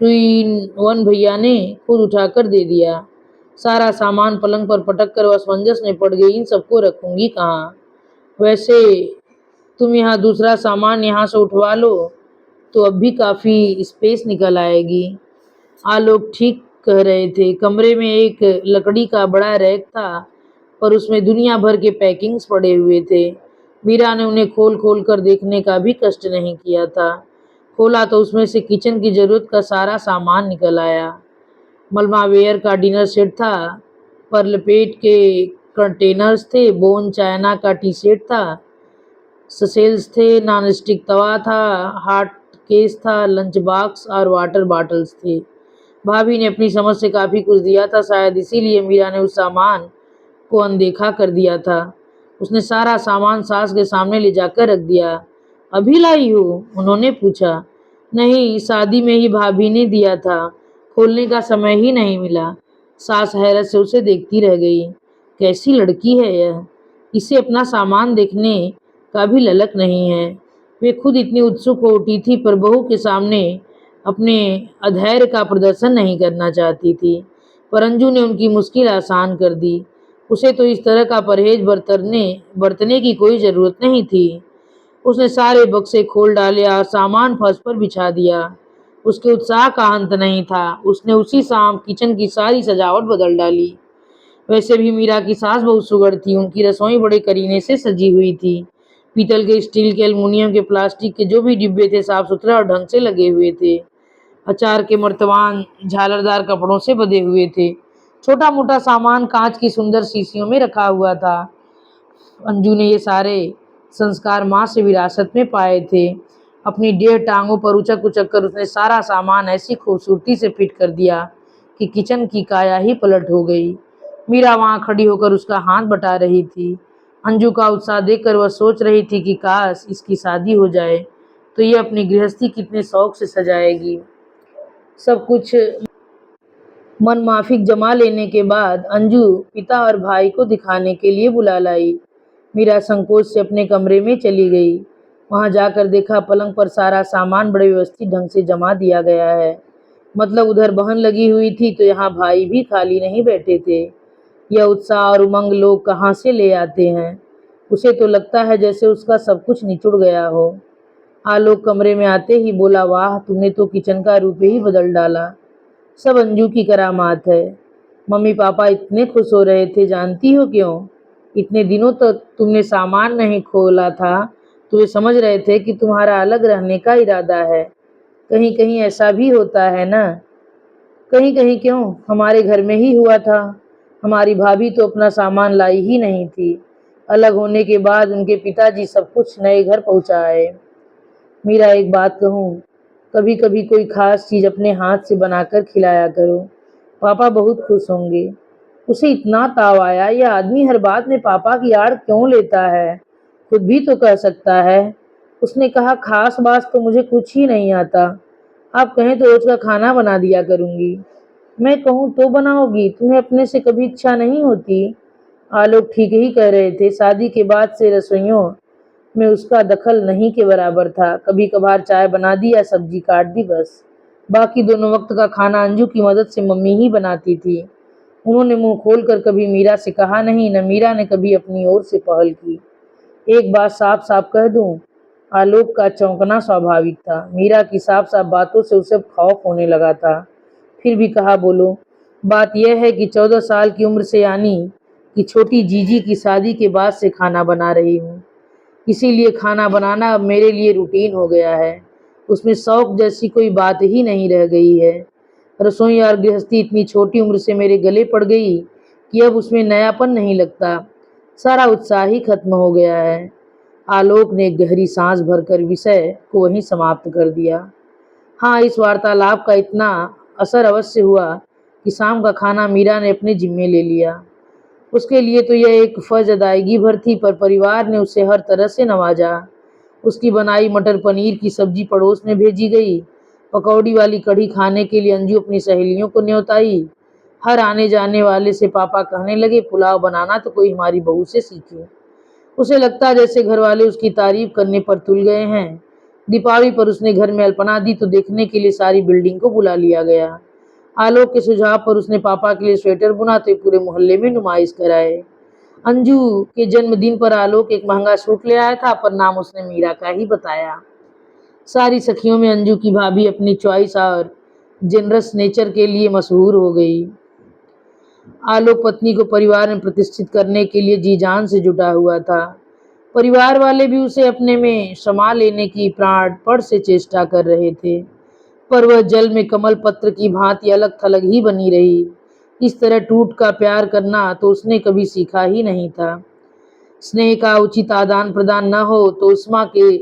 2-in-1 भैया ने खुद उठाकर दे दिया। सारा सामान पलंग पर पटक कर वह असमंजस में पड़ गई, इन सबको रखूंगी कहाँ? वैसे तुम यहाँ दूसरा सामान यहाँ से उठवा लो तो अब भी काफ़ी स्पेस निकल आएगी। आलोक ठीक कह रहे थे। कमरे में एक लकड़ी का बड़ा रैक था और उसमें दुनिया भर के पैकिंग्स पड़े हुए थे। मीरा ने उन्हें खोल खोल कर देखने का भी कष्ट नहीं किया था। खोला तो उसमें से किचन की जरूरत का सारा सामान निकल आया। मलमावेयर का डिनर सेट था, परलपेट के कंटेनर्स थे, बोन चाइना का टी सेट था, ससेल्स थे, नॉनस्टिक तवा था, हॉट केस था, लंच बॉक्स और वाटर बॉटल्स थे। भाभी ने अपनी समझ से काफ़ी कुछ दिया था, शायद इसीलिए मीरा ने उस सामान को अनदेखा कर दिया था। उसने सारा सामान सास के सामने ले जाकर रख दिया। अभी लाई हो? उन्होंने पूछा। नहीं, शादी में ही भाभी ने दिया था, खोलने का समय ही नहीं मिला। सास हैरत से उसे देखती रह गई। कैसी लड़की है यह, इसे अपना सामान देखने का भी ललक नहीं है। वे खुद इतनी उत्सुक हो उठी थी पर बहू के सामने अपने अधैर्य का प्रदर्शन नहीं करना चाहती थी। पर अंजू ने उनकी मुश्किल आसान कर दी। उसे तो इस तरह का परहेज बरतने की कोई जरूरत नहीं थी। उसने सारे बक्से खोल डाले और सामान फर्श पर बिछा दिया। उसके उत्साह का अंत नहीं था। उसने उसी शाम किचन की सारी सजावट बदल डाली। वैसे भी मीरा की सास बहुत सुघड़ थी। उनकी रसोई बड़े करीने से सजी हुई थी। पीतल के, स्टील के, एल्युमिनियम के, प्लास्टिक के जो भी डिब्बे थे साफ सुथरे और ढंग से लगे हुए थे। अचार के मर्तबान झालरदार कपड़ों से बंधे हुए थे। छोटा मोटा सामान कांच की सुंदर शीशियों में रखा हुआ था। अंजू ने ये सारे संस्कार माँ से विरासत में पाए थे। अपनी 1.5 टांगों पर उचक उचक कर उसने सारा सामान ऐसी खूबसूरती से फिट कर दिया कि किचन की काया ही पलट हो गई। मीरा वहां खड़ी होकर उसका हाथ बटा रही थी। अंजू का उत्साह देखकर वह सोच रही थी कि काश इसकी शादी हो जाए तो ये अपनी गृहस्थी कितने शौक से सजाएगी। सब कुछ मन माफिक जमा लेने के बाद अंजू पिता और भाई को दिखाने के लिए बुला लाई। मीरा संकोच से अपने कमरे में चली गई। वहां जाकर देखा पलंग पर सारा सामान बड़े व्यवस्थित ढंग से जमा दिया गया है। मतलब उधर बहन लगी हुई थी तो यहाँ भाई भी खाली नहीं बैठे थे। यह उत्साह और उमंग लोग कहाँ से ले आते हैं। उसे तो लगता है जैसे उसका सब कुछ निचुड़ गया हो। आलोक कमरे में आते ही बोला, वाह, तुमने तो किचन का रूप ही बदल डाला। सब अंजू की करामात है। मम्मी पापा इतने खुश हो रहे थे, जानती हो क्यों? इतने दिनों तक तुमने सामान नहीं खोला था तो वे समझ रहे थे कि तुम्हारा अलग रहने का इरादा है। कहीं कहीं ऐसा भी होता है ना? कहीं कहीं क्यों, हमारे घर में ही हुआ था। हमारी भाभी तो अपना सामान लाई ही नहीं थी। अलग होने के बाद उनके पिताजी सब कुछ नए घर पहुंचा आए। मीरा, एक बात कहूँ, कभी कभी कोई खास चीज अपने हाथ से बनाकर खिलाया करो, पापा बहुत खुश होंगे। उसे इतना ताव आया, यह आदमी हर बात में पापा की आड़ क्यों लेता है, खुद भी तो कह सकता है। उसने कहा, खास बात तो मुझे कुछ ही नहीं आता, आप कहें तो रोज का खाना बना दिया करूंगी। मैं कहूँ तो बनाओगी? तुम्हें अपने से कभी इच्छा नहीं होती? आलोक ठीक ही कह रहे थे। शादी के बाद से रसोइयों में उसका दखल नहीं के बराबर था। कभी कभार चाय बना दी या सब्जी काट दी, बस। बाकी दोनों वक्त का खाना अंजू की मदद से मम्मी ही बनाती थी। उन्होंने मुंह खोलकर कभी मीरा से कहा नहीं, न मीरा ने कभी अपनी ओर से पहल की। एक बात साफ साफ कह दूं, आलोक का चौंकना स्वाभाविक था। मीरा की साफ साफ बातों से उसे खौफ होने लगा था। फिर भी कहा, बोलो। बात यह है कि 14 साल की उम्र से, यानी कि छोटी जीजी की शादी के बाद से खाना बना रही हूँ। इसीलिए खाना बनाना अब मेरे लिए रूटीन हो गया है। उसमें शौक जैसी कोई बात ही नहीं रह गई है। रसोई और गृहस्थी इतनी छोटी उम्र से मेरे गले पड़ गई कि अब उसमें नयापन नहीं लगता। सारा उत्साह ही खत्म हो गया है। आलोक ने गहरी सांस भरकर विषय को वहीं समाप्त कर दिया। हाँ, इस वार्तालाप का इतना असर अवश्य हुआ कि शाम का खाना मीरा ने अपने जिम्मे ले लिया। उसके लिए तो यह एक फर्ज अदायगी भर थी, पर परिवार ने उसे हर तरह से नवाजा। उसकी बनाई मटर पनीर की सब्जी पड़ोस में भेजी गई। पकौड़ी वाली कढ़ी खाने के लिए अंजू अपनी सहेलियों को न्योताई। हर आने जाने वाले से पापा कहने लगे, पुलाव बनाना तो कोई हमारी बहू से सीखे। उसे लगता जैसे घर वाले उसकी तारीफ करने पर तुल गए हैं। दीपावली पर उसने घर में अल्पना दी तो देखने के लिए सारी बिल्डिंग को बुला लिया गया। आलोक के सुझाव पर उसने पापा के लिए स्वेटर बुना तो पूरे मोहल्ले में नुमाइश कराए। अंजू के जन्मदिन पर आलोक एक महंगा सूट ले आया था, पर नाम उसने मीरा का ही बताया। सारी सखियों में अंजू की भाभी अपनी चॉइस और जेनरस नेचर के लिए मशहूर हो गई। आलोक पत्नी को परिवार में प्रतिष्ठित करने के लिए जी जान से जुटा हुआ था। परिवार वाले भी उसे अपने में समा लेने की प्राणपण से चेष्टा कर रहे थे, पर वह जल में कमल पत्र की भांति अलग थलग ही बनी रही। इस तरह टूट का प्यार करना तो उसने कभी सीखा ही नहीं था। स्नेह का उचित आदान प्रदान न हो तो उष्मा के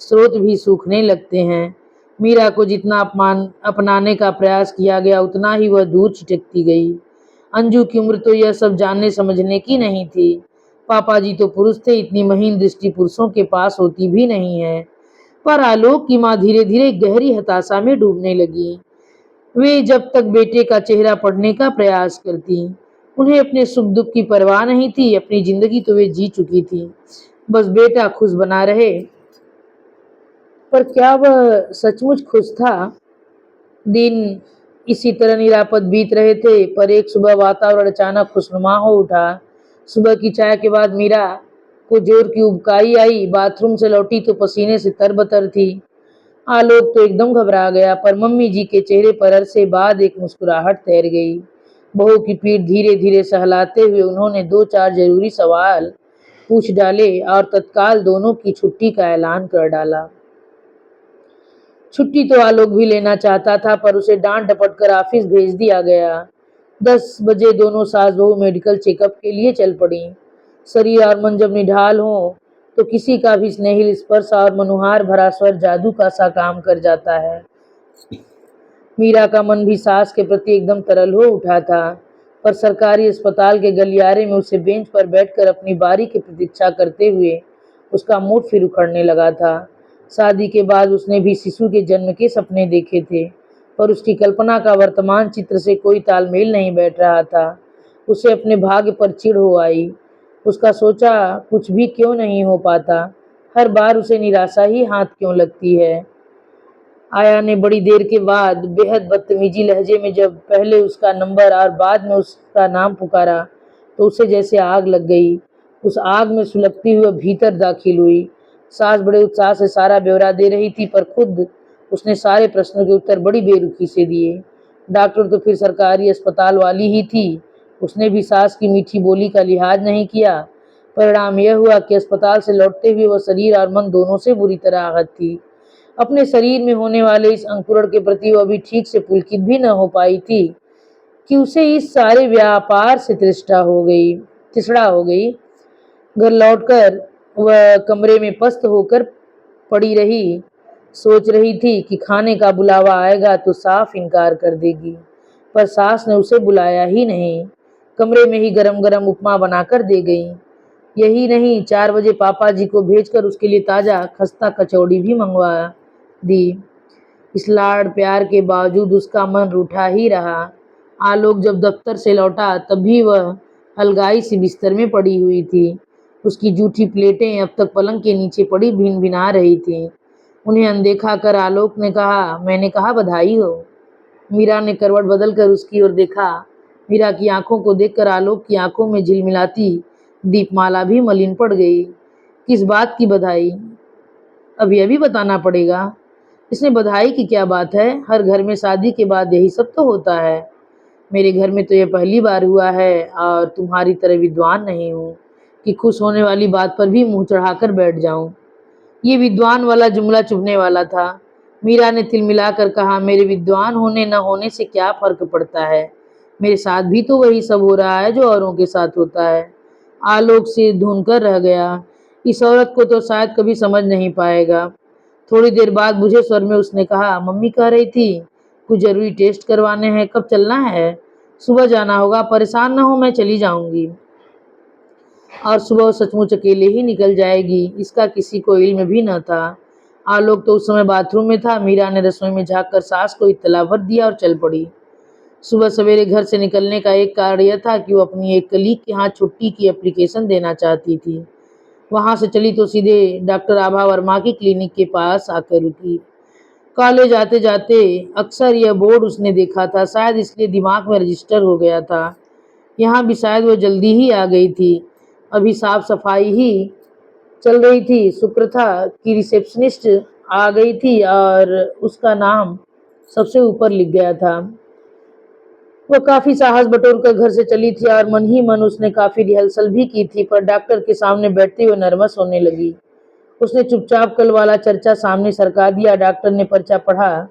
स्रोत भी सूखने लगते हैं। मीरा को जितना अपनाने का प्रयास किया गया, उतना ही वह दूर छिटकती गई। अंजू की उम्र तो यह सब जानने समझने की नहीं थी। पापा जी तो पुरुष थे, इतनी महीन दृष्टि पुरुषों के पास होती भी नहीं है। पर आलोक की माँ धीरे धीरे गहरी हताशा में डूबने लगी। वे जब तक बेटे का चेहरा पढ़ने का प्रयास करती, उन्हें अपने सुख दुख की परवाह नहीं थी। अपनी जिंदगी तो वे जी चुकी थी, बस बेटा खुश बना रहे। पर क्या वह सचमुच खुश था? दिन इसी तरह निरापद बीत रहे थे, पर एक सुबह वातावरण अचानक खुशनुमा हो उठा। सुबह की चाय के बाद मीरा को जोर की उबकाई आई। बाथरूम से लौटी तो पसीने से तरबतर थी। आलोक तो एकदम घबरा गया, पर मम्मी जी के चेहरे पर अरसे बाद एक मुस्कुराहट तैर गई। बहू की पीठ धीरे धीरे सहलाते हुए उन्होंने दो चार जरूरी सवाल पूछ डाले और तत्काल दोनों की छुट्टी का ऐलान कर डाला। छुट्टी तो आलोक भी लेना चाहता था, पर उसे डांट डपट कर ऑफिस भेज दिया गया। 10 बजे दोनों सास बहू मेडिकल चेकअप के लिए चल पड़ी। शरीर और मन जब निढाल हो तो किसी का भी स्नेहिल स्पर्श और मनुहार भरा स्वर जादू का सा काम कर जाता है। मीरा का मन भी सास के प्रति एकदम तरल हो उठा था, पर सरकारी अस्पताल के गलियारे में उसे बेंच पर बैठकर अपनी बारी की प्रतीक्षा करते हुए उसका मूड फिर उखड़ने लगा था। शादी के बाद उसने भी शिशु के जन्म के सपने देखे थे, पर उसकी कल्पना का वर्तमान चित्र से कोई तालमेल नहीं बैठ रहा था। उसे अपने भाग्य पर चिढ़ हो आई। उसका सोचा कुछ भी क्यों नहीं हो पाता, हर बार उसे निराशा ही हाथ क्यों लगती है। आया ने बड़ी देर के बाद बेहद बदतमीजी लहजे में जब पहले उसका नंबर और बाद में उसका नाम पुकारा, तो उसे जैसे आग लग गई। उस आग में सुलगती हुई भीतर दाखिल हुई। सास बड़े उत्साह से सारा ब्यौरा दे रही थी, पर खुद उसने सारे प्रश्नों के उत्तर बड़ी बेरुखी से दिए। डॉक्टर तो फिर सरकारी अस्पताल वाली ही थी, उसने भी सास की मीठी बोली का लिहाज नहीं किया। परिणाम यह हुआ कि अस्पताल से लौटते हुए वह शरीर और मन दोनों से बुरी तरह आहत थी। अपने शरीर में होने वाले इस अंकुरण के प्रति वह अभी ठीक से पुलकित भी न हो पाई थी कि उसे इस सारे व्यापार से तिसड़ा हो गई। घर लौटकर वह कमरे में पस्त होकर पड़ी रही। सोच रही थी कि खाने का बुलावा आएगा तो साफ इनकार कर देगी, पर सास ने उसे बुलाया ही नहीं। कमरे में ही गरम गरम उपमा बनाकर दे गई। यही नहीं, 4 बजे पापा जी को भेजकर उसके लिए ताजा खस्ता कचौड़ी भी मंगवा दी। इस लाड़ प्यार के बावजूद उसका मन रूठा ही रहा। आलोक जब दफ्तर से लौटा तब भी वह अलगाई सी बिस्तर में पड़ी हुई थी। उसकी जूठी प्लेटें अब तक पलंग के नीचे पड़ी भिन भिना रही थीं। उन्हें अनदेखा कर आलोक ने कहा, मैंने कहा बधाई हो। मीरा ने करवट बदल कर उसकी ओर देखा। मीरा की आंखों को देखकर आलोक की आंखों में झिलमिलाती दीपमाला भी मलिन पड़ गई। किस बात की बधाई? अभी अभी बताना पड़ेगा। इसमें बधाई की क्या बात है? हर घर में शादी के बाद यही सब तो होता है। मेरे घर में तो यह पहली बार हुआ है और तुम्हारी तरह विद्वान नहीं हूँ कि खुश होने वाली बात पर भी मुंह चढ़ाकर बैठ जाऊं। ये विद्वान वाला जुमला चुभने वाला था। मीरा ने तिलमिलाकर कहा, मेरे विद्वान होने न होने से क्या फर्क पड़ता है? मेरे साथ भी तो वही सब हो रहा है जो औरों के साथ होता है। आलोक से धुन कर रह गया। इस औरत को तो शायद कभी समझ नहीं पाएगा। थोड़ी देर बाद बुझे स्वर में उसने कहा, मम्मी कह रही थी कुछ जरूरी टेस्ट करवाने हैं, कब चलना है? सुबह जाना होगा, परेशान ना हो, मैं चली जाऊंगी। और सुबह वो सचमुच अकेले ही निकल जाएगी, इसका किसी को इल्म भी न था। आलोक तो उस समय बाथरूम में था। मीरा ने रसोई में झाँक कर सास को इत्तला भर दिया और चल पड़ी। सुबह सवेरे घर से निकलने का एक कारण यह था कि वो अपनी एक कलीग के यहाँ छुट्टी की एप्लीकेशन देना चाहती थी। वहां से चली तो सीधे डॉक्टर आभा वर्मा की क्लिनिक के पास आकर रुकी। कॉलेज आते जाते अक्सर यह बोर्ड उसने देखा था, शायद इसलिए दिमाग में रजिस्टर हो गया था। यहाँ भी शायद वो जल्दी ही आ गई थी। अभी साफ सफाई ही चल रही थी। सुप्रथा की रिसेप्शनिस्ट आ गई थी और उसका नाम सबसे ऊपर लिख गया था। वह काफी साहस बटोरकर घर से चली थी और मन ही मन उसने काफी रिहर्सल भी की थी, पर डॉक्टर के सामने बैठते हुए नर्वस होने लगी। उसने चुपचाप कल वाला चर्चा सामने सरका दिया। डॉक्टर ने पर्चा पढ़ा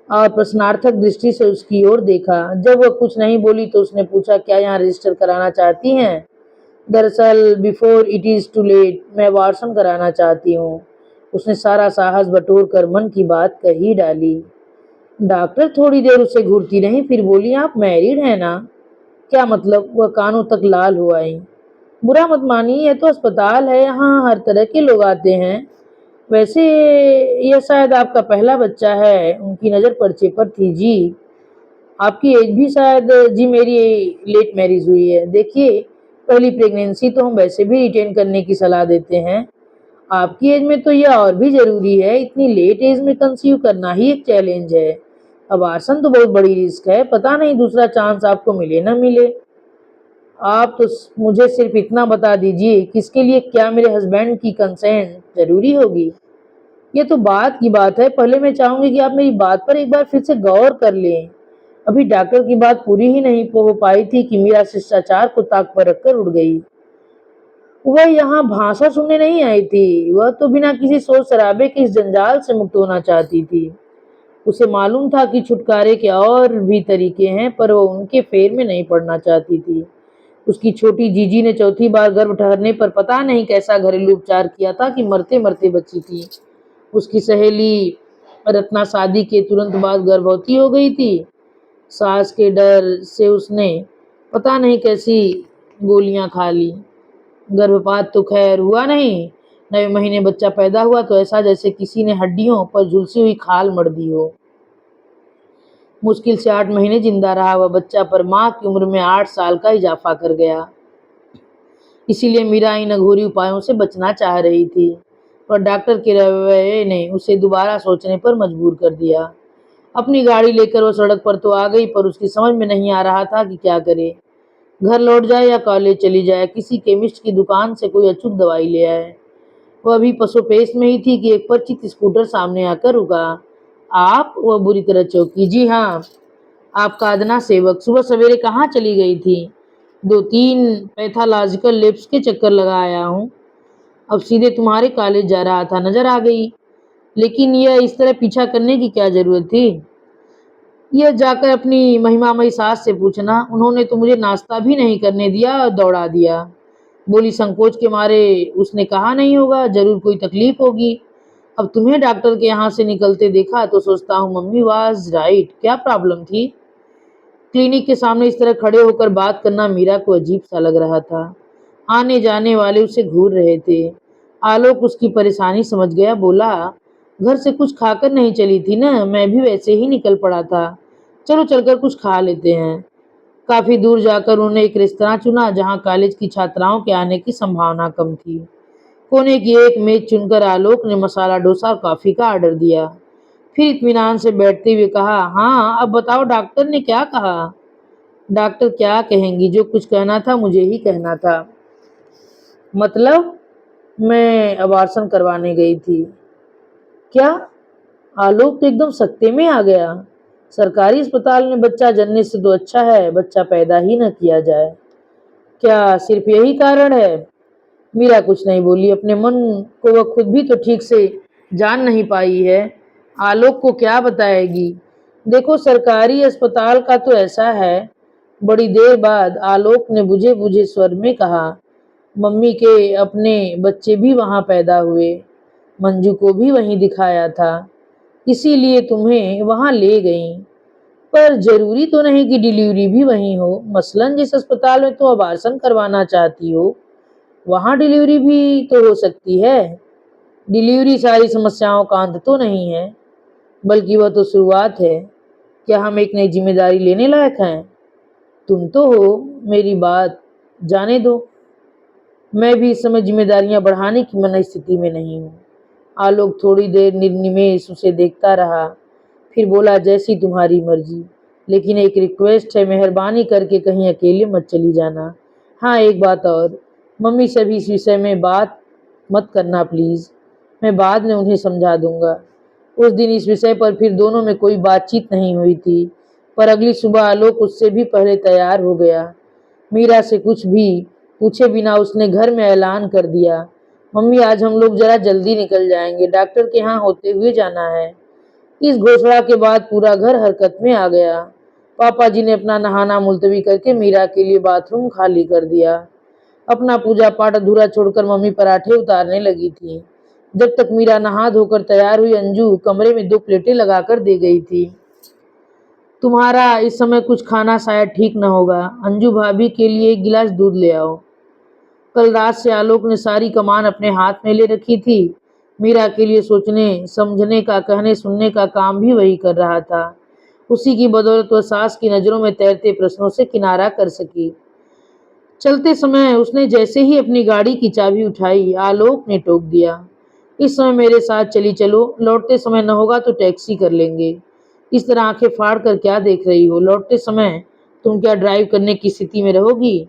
और प्रश्नार्थक दृष्टि से उसकी ओर देखा। जब वह कुछ नहीं बोली तो उसने पूछा, क्या यहाँ रजिस्टर कराना चाहती हैं? दरअसल before it is too late, मैं वार्सन कराना चाहती हूँ। उसने सारा साहस बटोर कर मन की बात कही डाली। डॉक्टर थोड़ी देर उसे घूरती रही, फिर बोली, आप मैरिड हैं ना? क्या मतलब? वह कानों तक लाल हो आई। बुरा मत मानिए, यह तो अस्पताल है, यहाँ हर तरह के लोग आते हैं। वैसे यह शायद आपका पहला बच्चा है। उनकी नज़र पर्चे पर थी। जी। आपकी एज भी शायद? जी, मेरी लेट मैरिज हुई है। देखिए, पहली प्रेगनेंसी तो हम वैसे भी रिटेन करने की सलाह देते हैं। आपकी एज में तो यह और भी जरूरी है। इतनी लेट एज में कंसीव करना ही एक चैलेंज है। अबॉर्शन तो बहुत बड़ी रिस्क है। पता नहीं दूसरा चांस आपको मिले ना मिले। आप तो मुझे सिर्फ इतना बता दीजिए कि इसके लिए क्या मेरे हस्बैंड की कंसेंट जरूरी होगी? ये तो बात की बात है। पहले मैं चाहूंगी कि आप मेरी बात पर एक बार फिर से गौर कर लें। अभी डॉक्टर की बात पूरी ही नहीं हो पाई थी कि मीरा शिष्टाचार को ताक पर रखकर उड़ गई। वह यहाँ भाषा सुनने नहीं आई थी। वह तो बिना किसी शोर शराबे के इस जंजाल से मुक्त होना चाहती थी। उसे मालूम था कि छुटकारे के और भी तरीके हैं, पर वह उनके फेर में नहीं पड़ना चाहती थी। उसकी छोटी जीजी ने चौथी बार गर्भ ठहरने पर पता नहीं कैसा घरेलू उपचार किया था कि मरते मरते बची थी। उसकी सहेली रत्ना शादी के तुरंत बाद गर्भवती हो गई थी। सास के डर से उसने पता नहीं कैसी गोलियां खा ली। गर्भपात तो खैर हुआ नहीं। 9वें महीने बच्चा पैदा हुआ तो ऐसा जैसे किसी ने हड्डियों पर झुलसी हुई खाल मढ़ दी हो। मुश्किल से 8 महीने जिंदा रहा वह बच्चा, पर माँ की उम्र में 8 साल का इजाफा कर गया। इसीलिए मीरा इन अघोरी उपायों से बचना चाह रही थी, पर डॉक्टर के रवैये ने उसे दोबारा सोचने पर मजबूर कर दिया। अपनी गाड़ी लेकर वह सड़क पर तो आ गई, पर उसकी समझ में नहीं आ रहा था कि क्या करे। घर लौट जाए या कॉलेज चली जाए, किसी केमिस्ट की दुकान से कोई अचूक दवाई ले आए। वह अभी पसोपेश में ही थी कि एक परिचित स्कूटर सामने आकर रुका। आप? वह बुरी तरह चौंकी। जी हाँ, आपका अदना सेवक। सुबह सवेरे कहाँ चली गई थी? 2-3 पैथोलॉजिकल लैब्स के चक्कर लगा आया हूँ। अब सीधे तुम्हारे कॉलेज जा रहा था, नजर आ गई। लेकिन यह इस तरह पीछा करने की क्या जरूरत थी? यह जाकर अपनी महिमामयी सास से पूछना। उन्होंने तो मुझे नाश्ता भी नहीं करने दिया और दौड़ा दिया। बोली संकोच के मारे। उसने कहा नहीं होगा, जरूर कोई तकलीफ होगी। अब तुम्हें डॉक्टर के यहाँ से निकलते देखा तो सोचता हूँ मम्मी वाज राइट। क्या प्रॉब्लम थी? क्लिनिक के सामने इस तरह खड़े होकर बात करना मीरा को अजीब सा लग रहा था। आने जाने वाले उसे घूर रहे थे। आलोक उसकी परेशानी समझ गया। बोला, घर से कुछ खाकर नहीं चली थी ना? मैं भी वैसे ही निकल पड़ा था। चलो चलकर कुछ खा लेते हैं। काफी दूर जाकर उन्होंने एक रेस्तरां चुना जहां कॉलेज की छात्राओं के आने की संभावना कम थी। कोने की एक मेज चुनकर आलोक ने मसाला डोसा और कॉफी का ऑर्डर दिया। फिर इत्मीनान से बैठते हुए कहा, हाँ अब बताओ डॉक्टर ने क्या कहा? डॉक्टर क्या कहेंगी, जो कुछ कहना था मुझे ही कहना था। मतलब? मैं अबॉर्शन करवाने गई थी। क्या? आलोक तो एकदम सत्ते में आ गया। सरकारी अस्पताल में बच्चा जनने से तो अच्छा है बच्चा पैदा ही न किया जाए। क्या सिर्फ यही कारण है? मीरा कुछ नहीं बोली। अपने मन को वह खुद भी तो ठीक से जान नहीं पाई है। आलोक को क्या बताएगी? देखो, सरकारी अस्पताल का तो ऐसा है। बड़ी देर बाद आलोक ने बुझे बुझे स्वर में कहा, मम्मी के अपने बच्चे भी वहां पैदा हुए। मंजू को भी वहीं दिखाया था, इसीलिए तुम्हें वहां ले गई। पर जरूरी तो नहीं कि डिलीवरी भी वहीं हो। मसलन जिस अस्पताल में तुम अबॉर्शन करवाना चाहती हो वहां डिलीवरी भी तो हो सकती है। डिलीवरी सारी समस्याओं का अंत तो नहीं है, बल्कि वह तो शुरुआत है। क्या हम एक नई जिम्मेदारी लेने लायक हैं? तुम तो हो। मेरी बात जाने दो। मैं भी इस समय जिम्मेदारियां बढ़ाने की मन स्थिति में नहीं हूँ। आलोक थोड़ी देर निर्निमेष उसे देखता रहा, फिर बोला, जैसी तुम्हारी मर्जी, लेकिन एक रिक्वेस्ट है, मेहरबानी करके कहीं अकेले मत चली जाना। हाँ, एक बात और, मम्मी से भी इस विषय में बात मत करना प्लीज, मैं बाद में उन्हें समझा दूंगा। उस दिन इस विषय पर फिर दोनों में कोई बातचीत नहीं हुई थी, पर अगली सुबह आलोक उससे भी पहले तैयार हो गया। मीरा से कुछ भी पूछे बिना उसने घर में ऐलान कर दिया, मम्मी आज हम लोग जरा जल्दी निकल जाएंगे, डॉक्टर के यहाँ होते हुए जाना है। इस घोषणा के बाद पूरा घर हरकत में आ गया। पापा जी ने अपना नहाना मुलतवी करके मीरा के लिए बाथरूम खाली कर दिया। अपना पूजा पाठ अधूरा छोड़कर मम्मी पराठे उतारने लगी थी। जब तक मीरा नहा धोकर तैयार हुई, अंजू कमरे में 2 प्लेटें लगाकर दे गई थी। तुम्हारा इस समय कुछ खाना शायद ठीक न होगा, अंजू भाभी के लिए 1 गिलास दूध ले आओ। कल रात से आलोक ने सारी कमान अपने हाथ में ले रखी थी। मीरा के लिए सोचने समझने का, कहने सुनने का काम भी वही कर रहा था। उसी की बदौलत वह सास की नजरों में तैरते प्रश्नों से किनारा कर सकी। चलते समय उसने जैसे ही अपनी गाड़ी की चाबी उठाई, आलोक ने टोक दिया, इस समय मेरे साथ चली चलो, लौटते समय न होगा तो टैक्सी कर लेंगे। इस तरह आंखें फाड़ कर क्या देख रही हो, लौटते समय तुम क्या ड्राइव करने की स्थिति में रहोगी?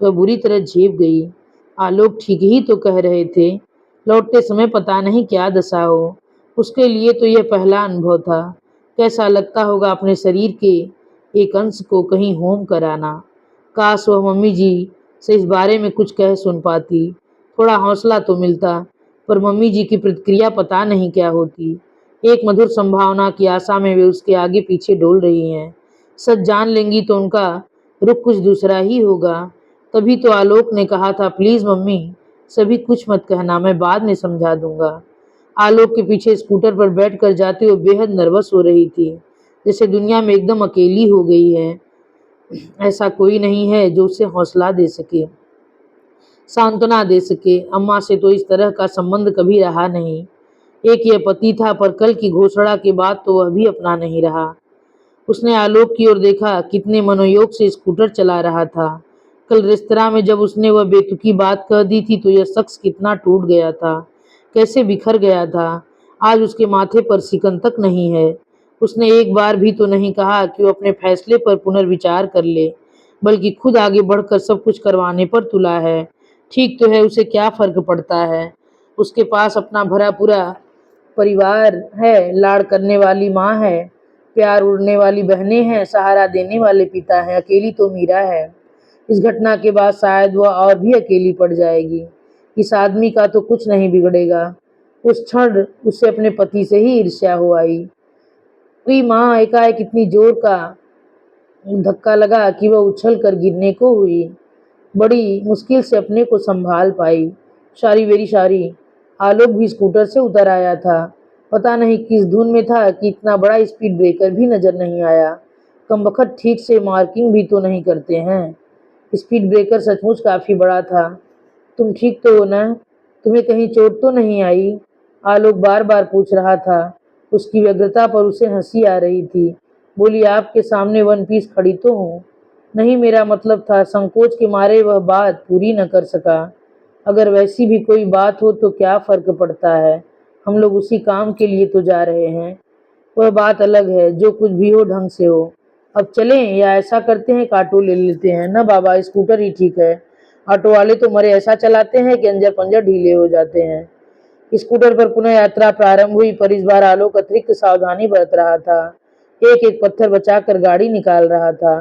वह बुरी तरह झेप गई। आलोक ठीक ही तो कह रहे थे, लौटते समय पता नहीं क्या दशा हो। उसके लिए तो यह पहला अनुभव था। कैसा लगता होगा अपने शरीर के एक अंश को कहीं होम कराना। काश वह मम्मी जी से इस बारे में कुछ कह सुन पाती, थोड़ा हौसला तो मिलता। पर मम्मी जी की प्रतिक्रिया पता नहीं क्या होती। एक मधुर संभावना की आशा में वे उसके आगे पीछे डोल रही हैं। सच जान लेंगी तो उनका रुख कुछ दूसरा ही होगा। तभी तो आलोक ने कहा था, प्लीज मम्मी सभी कुछ मत कहना, मैं बाद में समझा दूंगा। आलोक के पीछे स्कूटर पर बैठकर जाते हुए बेहद नर्वस हो रही थी, जैसे दुनिया में एकदम अकेली हो गई है। ऐसा कोई नहीं है जो उसे हौसला दे सके, सांत्वना दे सके। अम्मा से तो इस तरह का संबंध कभी रहा नहीं। एक यह पति था, पर कल की घोषणा के बाद तो वह भी अपना नहीं रहा। उसने आलोक की ओर देखा, कितने मनोयोग से स्कूटर चला रहा था। कल रेस्तरां में जब उसने वह बेतुकी बात कह दी थी तो यह शख्स कितना टूट गया था, कैसे बिखर गया था। आज उसके माथे पर सिकन तक नहीं है। उसने एक बार भी तो नहीं कहा कि वो अपने फैसले पर पुनर्विचार कर ले, बल्कि खुद आगे बढ़कर सब कुछ करवाने पर तुला है। ठीक तो है, उसे क्या फर्क पड़ता है। उसके पास अपना भरा पूरा परिवार है, लाड़ करने वाली माँ है, प्यार उड़ने वाली बहनें हैं, सहारा देने वाले पिता हैं। अकेली तो मीरा है। इस घटना के बाद शायद वह और भी अकेली पड़ जाएगी। इस आदमी का तो कुछ नहीं बिगड़ेगा। उस क्षण उसे अपने पति से ही ईर्ष्या हो आई। हुई माँ एकाएक इतनी जोर का धक्का लगा कि वह उछल कर गिरने को हुई। बड़ी मुश्किल से अपने को संभाल पाई। सारी वेरी सारी। आलोक भी स्कूटर से उतर आया था। पता नहीं किस धुन में था कि इतना बड़ा स्पीड ब्रेकर भी नजर नहीं आया। कमबख्त ठीक से मार्किंग भी तो नहीं करते हैं। स्पीड ब्रेकर सचमुच काफी बड़ा था। तुम ठीक तो हो ना? तुम्हें कहीं चोट तो नहीं आई? आलोक बार बार पूछ रहा था। उसकी व्यग्रता पर उसे हंसी आ रही थी। बोली, आपके सामने 1 पीस खड़ी तो हूँ। नहीं, मेरा मतलब था, संकोच के मारे वह बात पूरी न कर सका। अगर वैसी भी कोई बात हो तो क्या फर्क पड़ता है, हम लोग उसी काम के लिए तो जा रहे हैं। वह बात अलग है, जो कुछ भी हो ढंग से हो। अब चलें या ऐसा करते हैं कि ऑटो ले लेते हैं? न बाबा, स्कूटर ही ठीक है। ऑटो वाले तो मरे ऐसा चलाते हैं कि अंजर पंजर ढीले हो जाते हैं। स्कूटर पर पुनः यात्रा प्रारंभ हुई, पर इस बार आलोक अतिरिक्त सावधानी बरत रहा था। एक एक पत्थर बचाकर गाड़ी निकाल रहा था।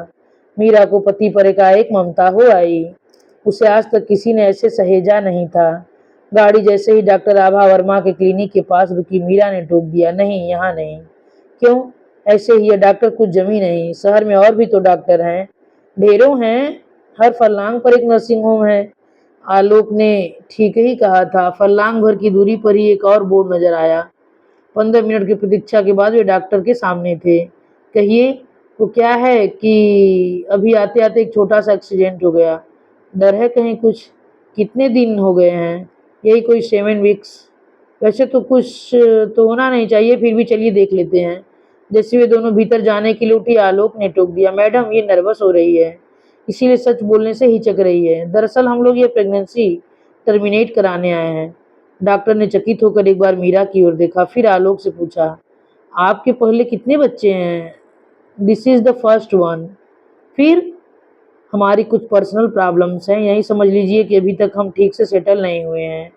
मीरा को पति पर एकाएक ममता हो आई। उसे आज तक किसी ने ऐसे सहेजा नहीं था। गाड़ी जैसे ही डॉक्टर आभा वर्मा के क्लिनिक के पास रुकी, मीरा ने टोक दिया, नहीं, यहाँ नहीं। क्यों? ऐसे ही, ये डॉक्टर कुछ जमी नहीं, शहर में और भी तो डॉक्टर हैं, ढेरों हैं। हर फरलांग पर एक नर्सिंग होम है। आलोक ने ठीक ही कहा था। फरलांग भर की दूरी पर ही एक और बोर्ड नजर आया। 15 मिनट की प्रतीक्षा के बाद वे डॉक्टर के सामने थे। कहिए, वो क्या है कि अभी आते आते एक छोटा सा एक्सीडेंट हो गया। डर है कहीं कुछ? कितने दिन हो गए हैं? यही कोई 7 वीक्स। वैसे तो कुछ तो होना नहीं चाहिए, फिर भी चलिए देख लेते हैं। जैसे वे दोनों भीतर जाने के लिए उठी, आलोक ने टोक दिया, मैडम ये नर्वस हो रही है, इसीलिए सच बोलने से हिचक रही है। दरअसल हम लोग ये प्रेगनेंसी टर्मिनेट कराने आए हैं। डॉक्टर ने चकित होकर एक बार मीरा की ओर देखा, फिर आलोक से पूछा, आपके पहले कितने बच्चे हैं? This is the first one. फिर हमारी कुछ पर्सनल प्रॉब्लम्स हैं, यही समझ लीजिए कि अभी तक हम ठीक से सेटल नहीं हुए हैं,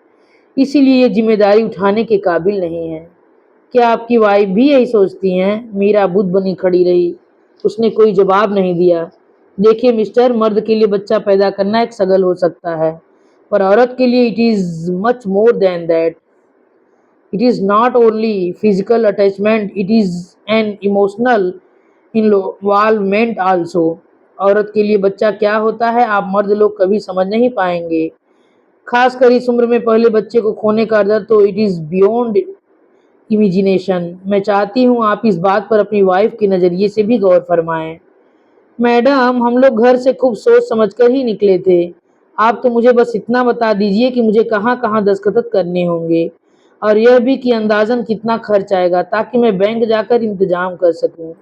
इसीलिए ये ज़िम्मेदारी उठाने के काबिल नहीं हैं। क्या आपकी वाइफ़ भी यही सोचती हैं? मीरा बुद्ध बनी खड़ी रही। उसने कोई जवाब नहीं दिया। देखिए मिस्टर, मर्द के लिए बच्चा पैदा करना एक स्ट्रगल हो सकता है, पर औरत के लिए it is much more than that. It is not only physical attachment, it is an emotional involvement also. औरत के लिए बच्चा क्या होता है, आप मर्द लोग कभी समझ नहीं पाएँगे। ख़ासकर इस उम्र में पहले बच्चे को खोने का दर्द तो इट इज़ बियॉन्ड इमेजिनेशन। मैं चाहती हूँ आप इस बात पर अपनी वाइफ़ के नज़रिए से भी गौर फरमाएँ। मैडम, हम लोग घर से खूब सोच समझ कर ही निकले थे। आप तो मुझे बस इतना बता दीजिए कि मुझे कहाँ-कहाँ दस्तखत करने होंगे और यह भी कि अंदाज़न कितना खर्च आएगा, ताकि मैं बैंक जाकर इंतज़ाम कर सकूँ।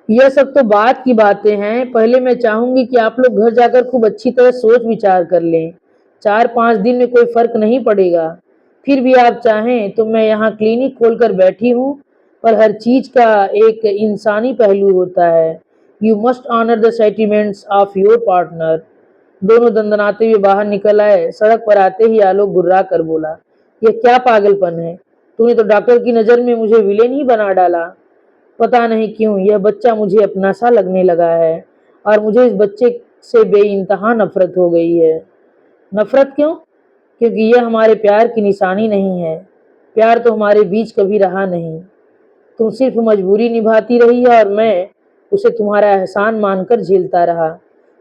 यह सब तो बात की बातें हैं। पहले मैं चाहूँगी कि आप लोग घर जाकर खूब अच्छी तरह सोच विचार कर लें। 4-5 दिन में कोई फ़र्क नहीं पड़ेगा। फिर भी आप चाहें तो मैं यहाँ क्लिनिक खोलकर बैठी हूँ, पर हर चीज़ का एक इंसानी पहलू होता है। You must honour the sentiments of your partner. दोनों दंदनाते हुए बाहर निकल आए। सड़क पर आते ही आलोक गुर्रा कर बोला, यह क्या पागलपन है? तूने तो डॉक्टर की नज़र में मुझे विलेन ही बना डाला। पता नहीं क्यों यह बच्चा मुझे अपना सा लगने लगा है और मुझे इस बच्चे से बेइंतहा नफरत हो गई है। नफरत क्यों? क्योंकि यह हमारे प्यार की निशानी नहीं है। प्यार तो हमारे बीच कभी रहा नहीं। तुम सिर्फ मजबूरी निभाती रही है और मैं उसे तुम्हारा एहसान मानकर झेलता रहा।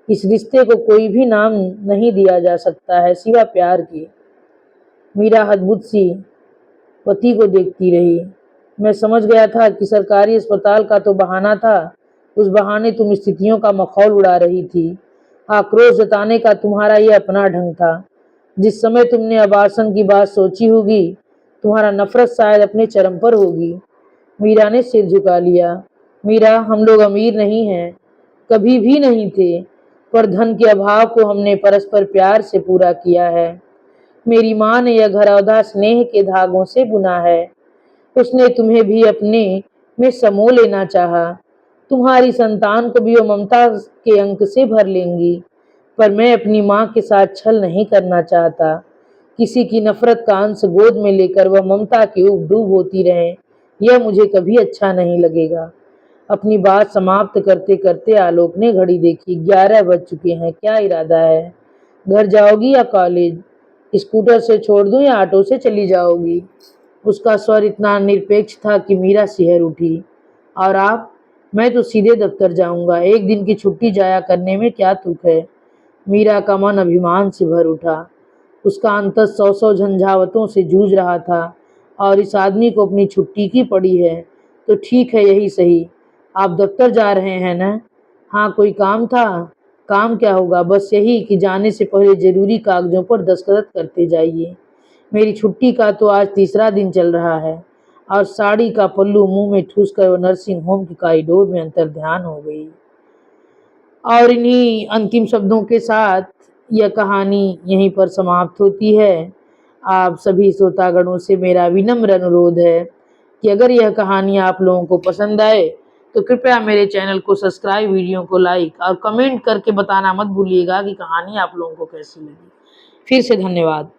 इस रिश्ते को कोई भी नाम नहीं दिया जा सकता है सिवा प्यार के। मीरा अद्भुत सी पति को देखती रही। मैं समझ गया था कि सरकारी अस्पताल का तो बहाना था, उस बहाने तुम स्थितियों का मखौल उड़ा रही थी। आक्रोश जताने का तुम्हारा ये अपना ढंग था। जिस समय तुमने अबार्सन की बात सोची होगी, तुम्हारा नफरत शायद अपने चरम पर होगी। मीरा ने सिर झुका लिया। मीरा, हम लोग अमीर नहीं हैं, कभी भी नहीं थे, पर धन के अभाव को हमने परस्पर प्यार से पूरा किया है। मेरी माँ ने यह घरौंदा स्नेह के धागों से बुना है। उसने तुम्हें भी अपने में समो लेना चाहा। तुम्हारी संतान को भी वो ममता के अंक से भर लेंगी, पर मैं अपनी माँ के साथ छल नहीं करना चाहता। किसी की नफरत का अंश गोद में लेकर वह ममता की डूब होती रहे, यह मुझे कभी अच्छा नहीं लगेगा। अपनी बात समाप्त करते करते आलोक ने घड़ी देखी। 11 बज चुके हैं। क्या इरादा है? घर जाओगी या कॉलेज? स्कूटर से छोड़ दूं या ऑटो से चली जाओगी? उसका स्वर इतना निरपेक्ष था कि मीरा सिहर उठी। और आप? मैं तो सीधे दफ्तर जाऊंगा। एक दिन की छुट्टी जाया करने में क्या तुक है? मीरा का मन अभिमान से भर उठा। उसका अंतस 100 झंझावतों से जूझ रहा था और इस आदमी को अपनी छुट्टी की पड़ी है तो ठीक है, यही सही। आप दफ्तर जा रहे हैं ना? हाँ, कोई काम था? काम क्या होगा, बस यही कि जाने से पहले जरूरी कागजों पर दस्तखत करते जाइए। मेरी छुट्टी का तो आज तीसरा दिन चल रहा है। और साड़ी का पल्लू मुंह में ठूस कर वो नर्सिंग होम के कॉरिडोर में अंतर्ध्यान हो गई। और इन्हीं अंतिम शब्दों के साथ यह कहानी यहीं पर समाप्त होती है। आप सभी श्रोतागणों से मेरा विनम्र अनुरोध है कि अगर यह कहानी आप लोगों को पसंद आए तो कृपया मेरे चैनल को सब्सक्राइब, वीडियो को लाइक और कमेंट करके बताना मत भूलिएगा कि कहानी आप लोगों को कैसी लगी। फिर से धन्यवाद।